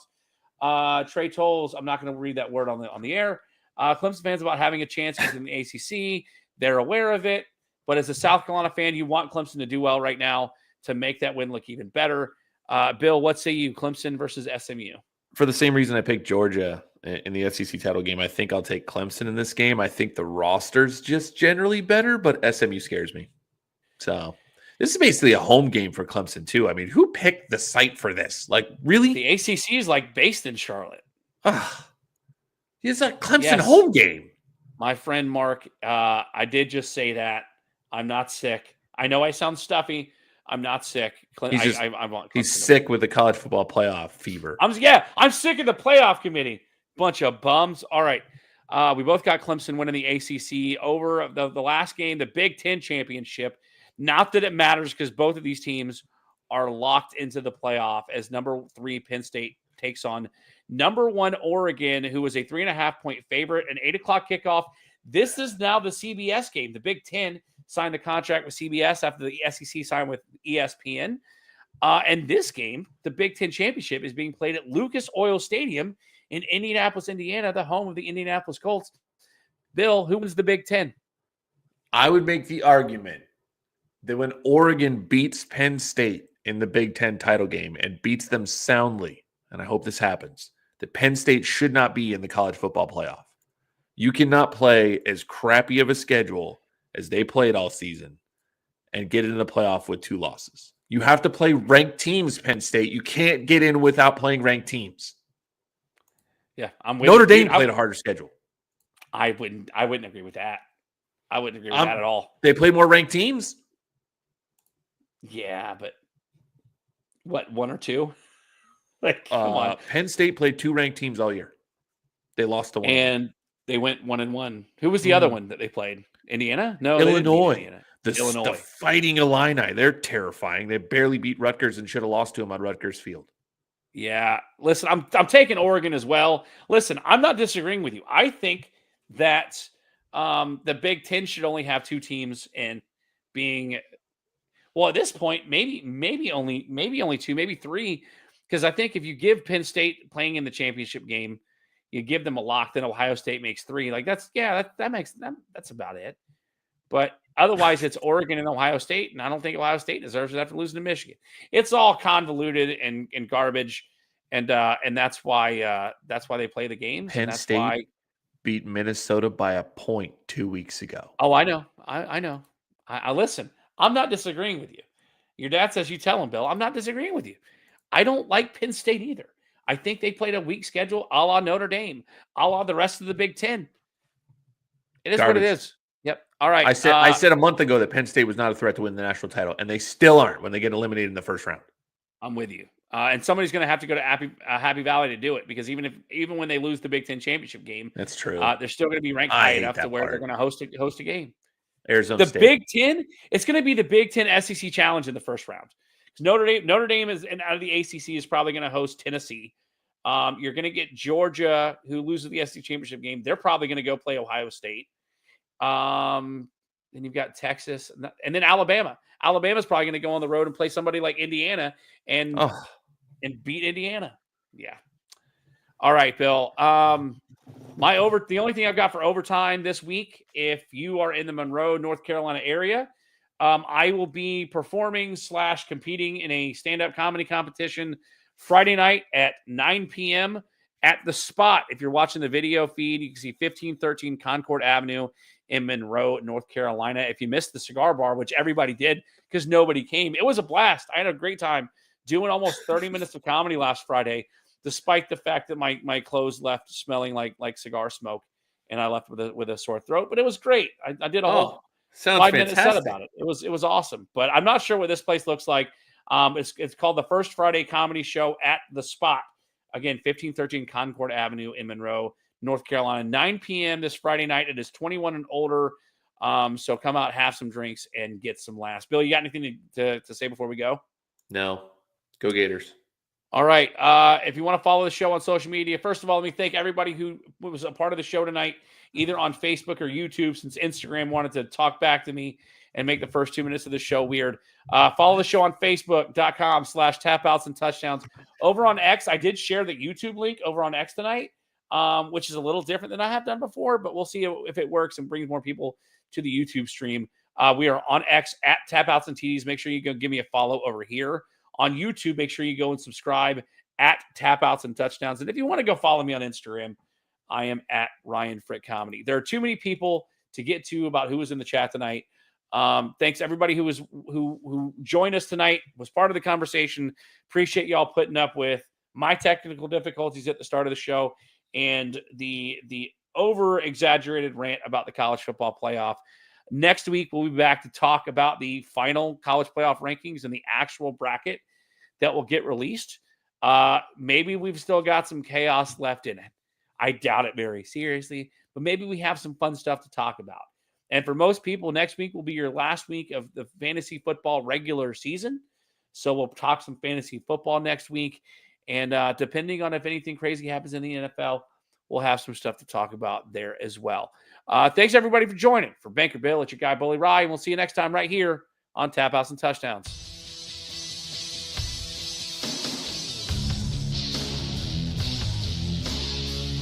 Trey Tolles, I'm not going to read that word on the air. Clemson fans about having a chance in the ACC. They're aware of it, but as a South Carolina fan, you want Clemson to do well right now to make that win look even better. Bill, what say you, Clemson versus SMU? For the same reason I picked Georgia in the SEC title game, I think I'll take Clemson in this game. I think the roster's just generally better, but SMU scares me. So this is basically a home game for Clemson too. I mean, who picked the site for this? Like, really? The ACC is like based in Charlotte. It's a Clemson home game. My friend Mark, I did just say that. I'm not sick. I know I sound stuffy. I'm not sick. He's sick with the college football playoff fever. I'm sick of the playoff committee. Bunch of bums. All right. We both got Clemson winning the ACC over the last game, the Big Ten championship. Not that it matters because both of these teams are locked into the playoff as number 3 Penn State takes on number 1 Oregon, who was a 3.5-point favorite, an 8 o'clock kickoff. This is now the CBS game. The Big Ten signed the contract with CBS after the SEC signed with ESPN. And this game, the Big Ten championship, is being played at Lucas Oil Stadium in Indianapolis, Indiana, the home of the Indianapolis Colts. Bill, who wins the Big Ten? I would make the argument that when Oregon beats Penn State in the Big Ten title game and beats them soundly, and I hope this happens, that Penn State should not be in the college football playoff. You cannot play as crappy of a schedule as they played all season and get into the playoff with 2 losses. You have to play ranked teams, Penn State. You can't get in without playing ranked teams. Yeah, I'm with Notre Dame played a harder schedule. I wouldn't agree with that. I wouldn't agree with that at all. They played more ranked teams? Yeah, but what, 1 or 2? Like, come on. Penn State played 2 ranked teams all year. They lost to 1. And they went 1-1. Who was the other one that they played? Indiana? No, Illinois. Illinois. The Fighting Illini. They're terrifying. They barely beat Rutgers and should have lost to them on Rutgers Field. Yeah. Listen, I'm taking Oregon as well. Listen, I'm not disagreeing with you. I think that the Big Ten should only have 2 teams, and being, well, at this point, maybe only 2, maybe 3, because I think if you give Penn State playing in the championship game, you give them a lock, then Ohio State makes 3. Like that's about it. But otherwise, it's Oregon and Ohio State, and I don't think Ohio State deserves it after losing to Michigan. It's all convoluted and garbage, and that's why they play the games. Penn State beat Minnesota by a point 2 weeks ago. Oh, I know. I know. I listen. I'm not disagreeing with you. Your dad says you tell him, Bill. I'm not disagreeing with you. I don't like Penn State either. I think they played a weak schedule, a la Notre Dame, a la the rest of the Big Ten. It is garbage. What it is. Yep. All right. I said a month ago that Penn State was not a threat to win the national title, and they still aren't when they get eliminated in the first round. I'm with you. And somebody's going to have to go to Happy Valley to do it, because even when they lose the Big Ten championship game, that's true. They're still going to be ranked high enough to where they're going to host a game. Arizona State. Big Ten. It's going to be the Big Ten SEC Challenge in the first round. Notre Dame is, and out of the ACC, is probably going to host Tennessee. You're going to get Georgia, who loses the SEC championship game. They're probably going to go play Ohio State. Then you've got Texas, and then Alabama. Alabama's probably going to go on the road and play somebody like Indiana and beat Indiana. Yeah. All right, Bill. The only thing I've got for overtime this week, if you are in the Monroe, North Carolina area, I will be performing / competing in a stand-up comedy competition Friday night at 9 p.m. at the spot. If you're watching the video feed, you can see 1513 Concord Avenue in Monroe, North Carolina. If you missed the cigar bar, which everybody did because nobody came, it was a blast. I had a great time doing almost 30 minutes of comedy last Friday, despite the fact that my clothes left smelling like cigar smoke, and I left with a sore throat. But it was great. I did a whole sounds 5-minute set fantastic about it. It was awesome. But I'm not sure what this place looks like. It's called the First Friday Comedy Show at the Spot. Again, 1513 Concord Avenue in Monroe, North Carolina. 9 p.m. this Friday night. It is 21 and older. So come out, have some drinks, and get some laughs. Bill, you got anything to say before we go? No. Go Gators. All right. If you want to follow the show on social media, first of all, let me thank everybody who was a part of the show tonight, either on Facebook or YouTube, since Instagram wanted to talk back to me and make the first 2 minutes of the show weird. Follow the show on Facebook.com/tapoutsandtouchdowns. Over on X, I did share the YouTube link over on X tonight, which is a little different than I have done before, but we'll see if it works and brings more people to the YouTube stream. We are on X at TapOutsandTDs. Make sure you go give me a follow over here. On YouTube, make sure you go and subscribe at Tapouts and Touchdowns. And if you want to go follow me on Instagram, I am at Ryan Frick Comedy. There are too many people to get to about who was in the chat tonight. Thanks everybody who joined us tonight, was part of the conversation. Appreciate y'all putting up with my technical difficulties at the start of the show and the over exaggerated rant about the college football playoff. Next week, we'll be back to talk about the final college playoff rankings and the actual bracket that will get released. Maybe we've still got some chaos left in it. I doubt it very seriously, but maybe we have some fun stuff to talk about. And for most people, next week will be your last week of the fantasy football regular season. So we'll talk some fantasy football next week. And depending on if anything crazy happens in the NFL, we'll have some stuff to talk about there as well. Thanks, everybody, for joining. For Banker Bill, it's your guy, Bully Rye, and we'll see you next time right here on Tap House and Touchdowns.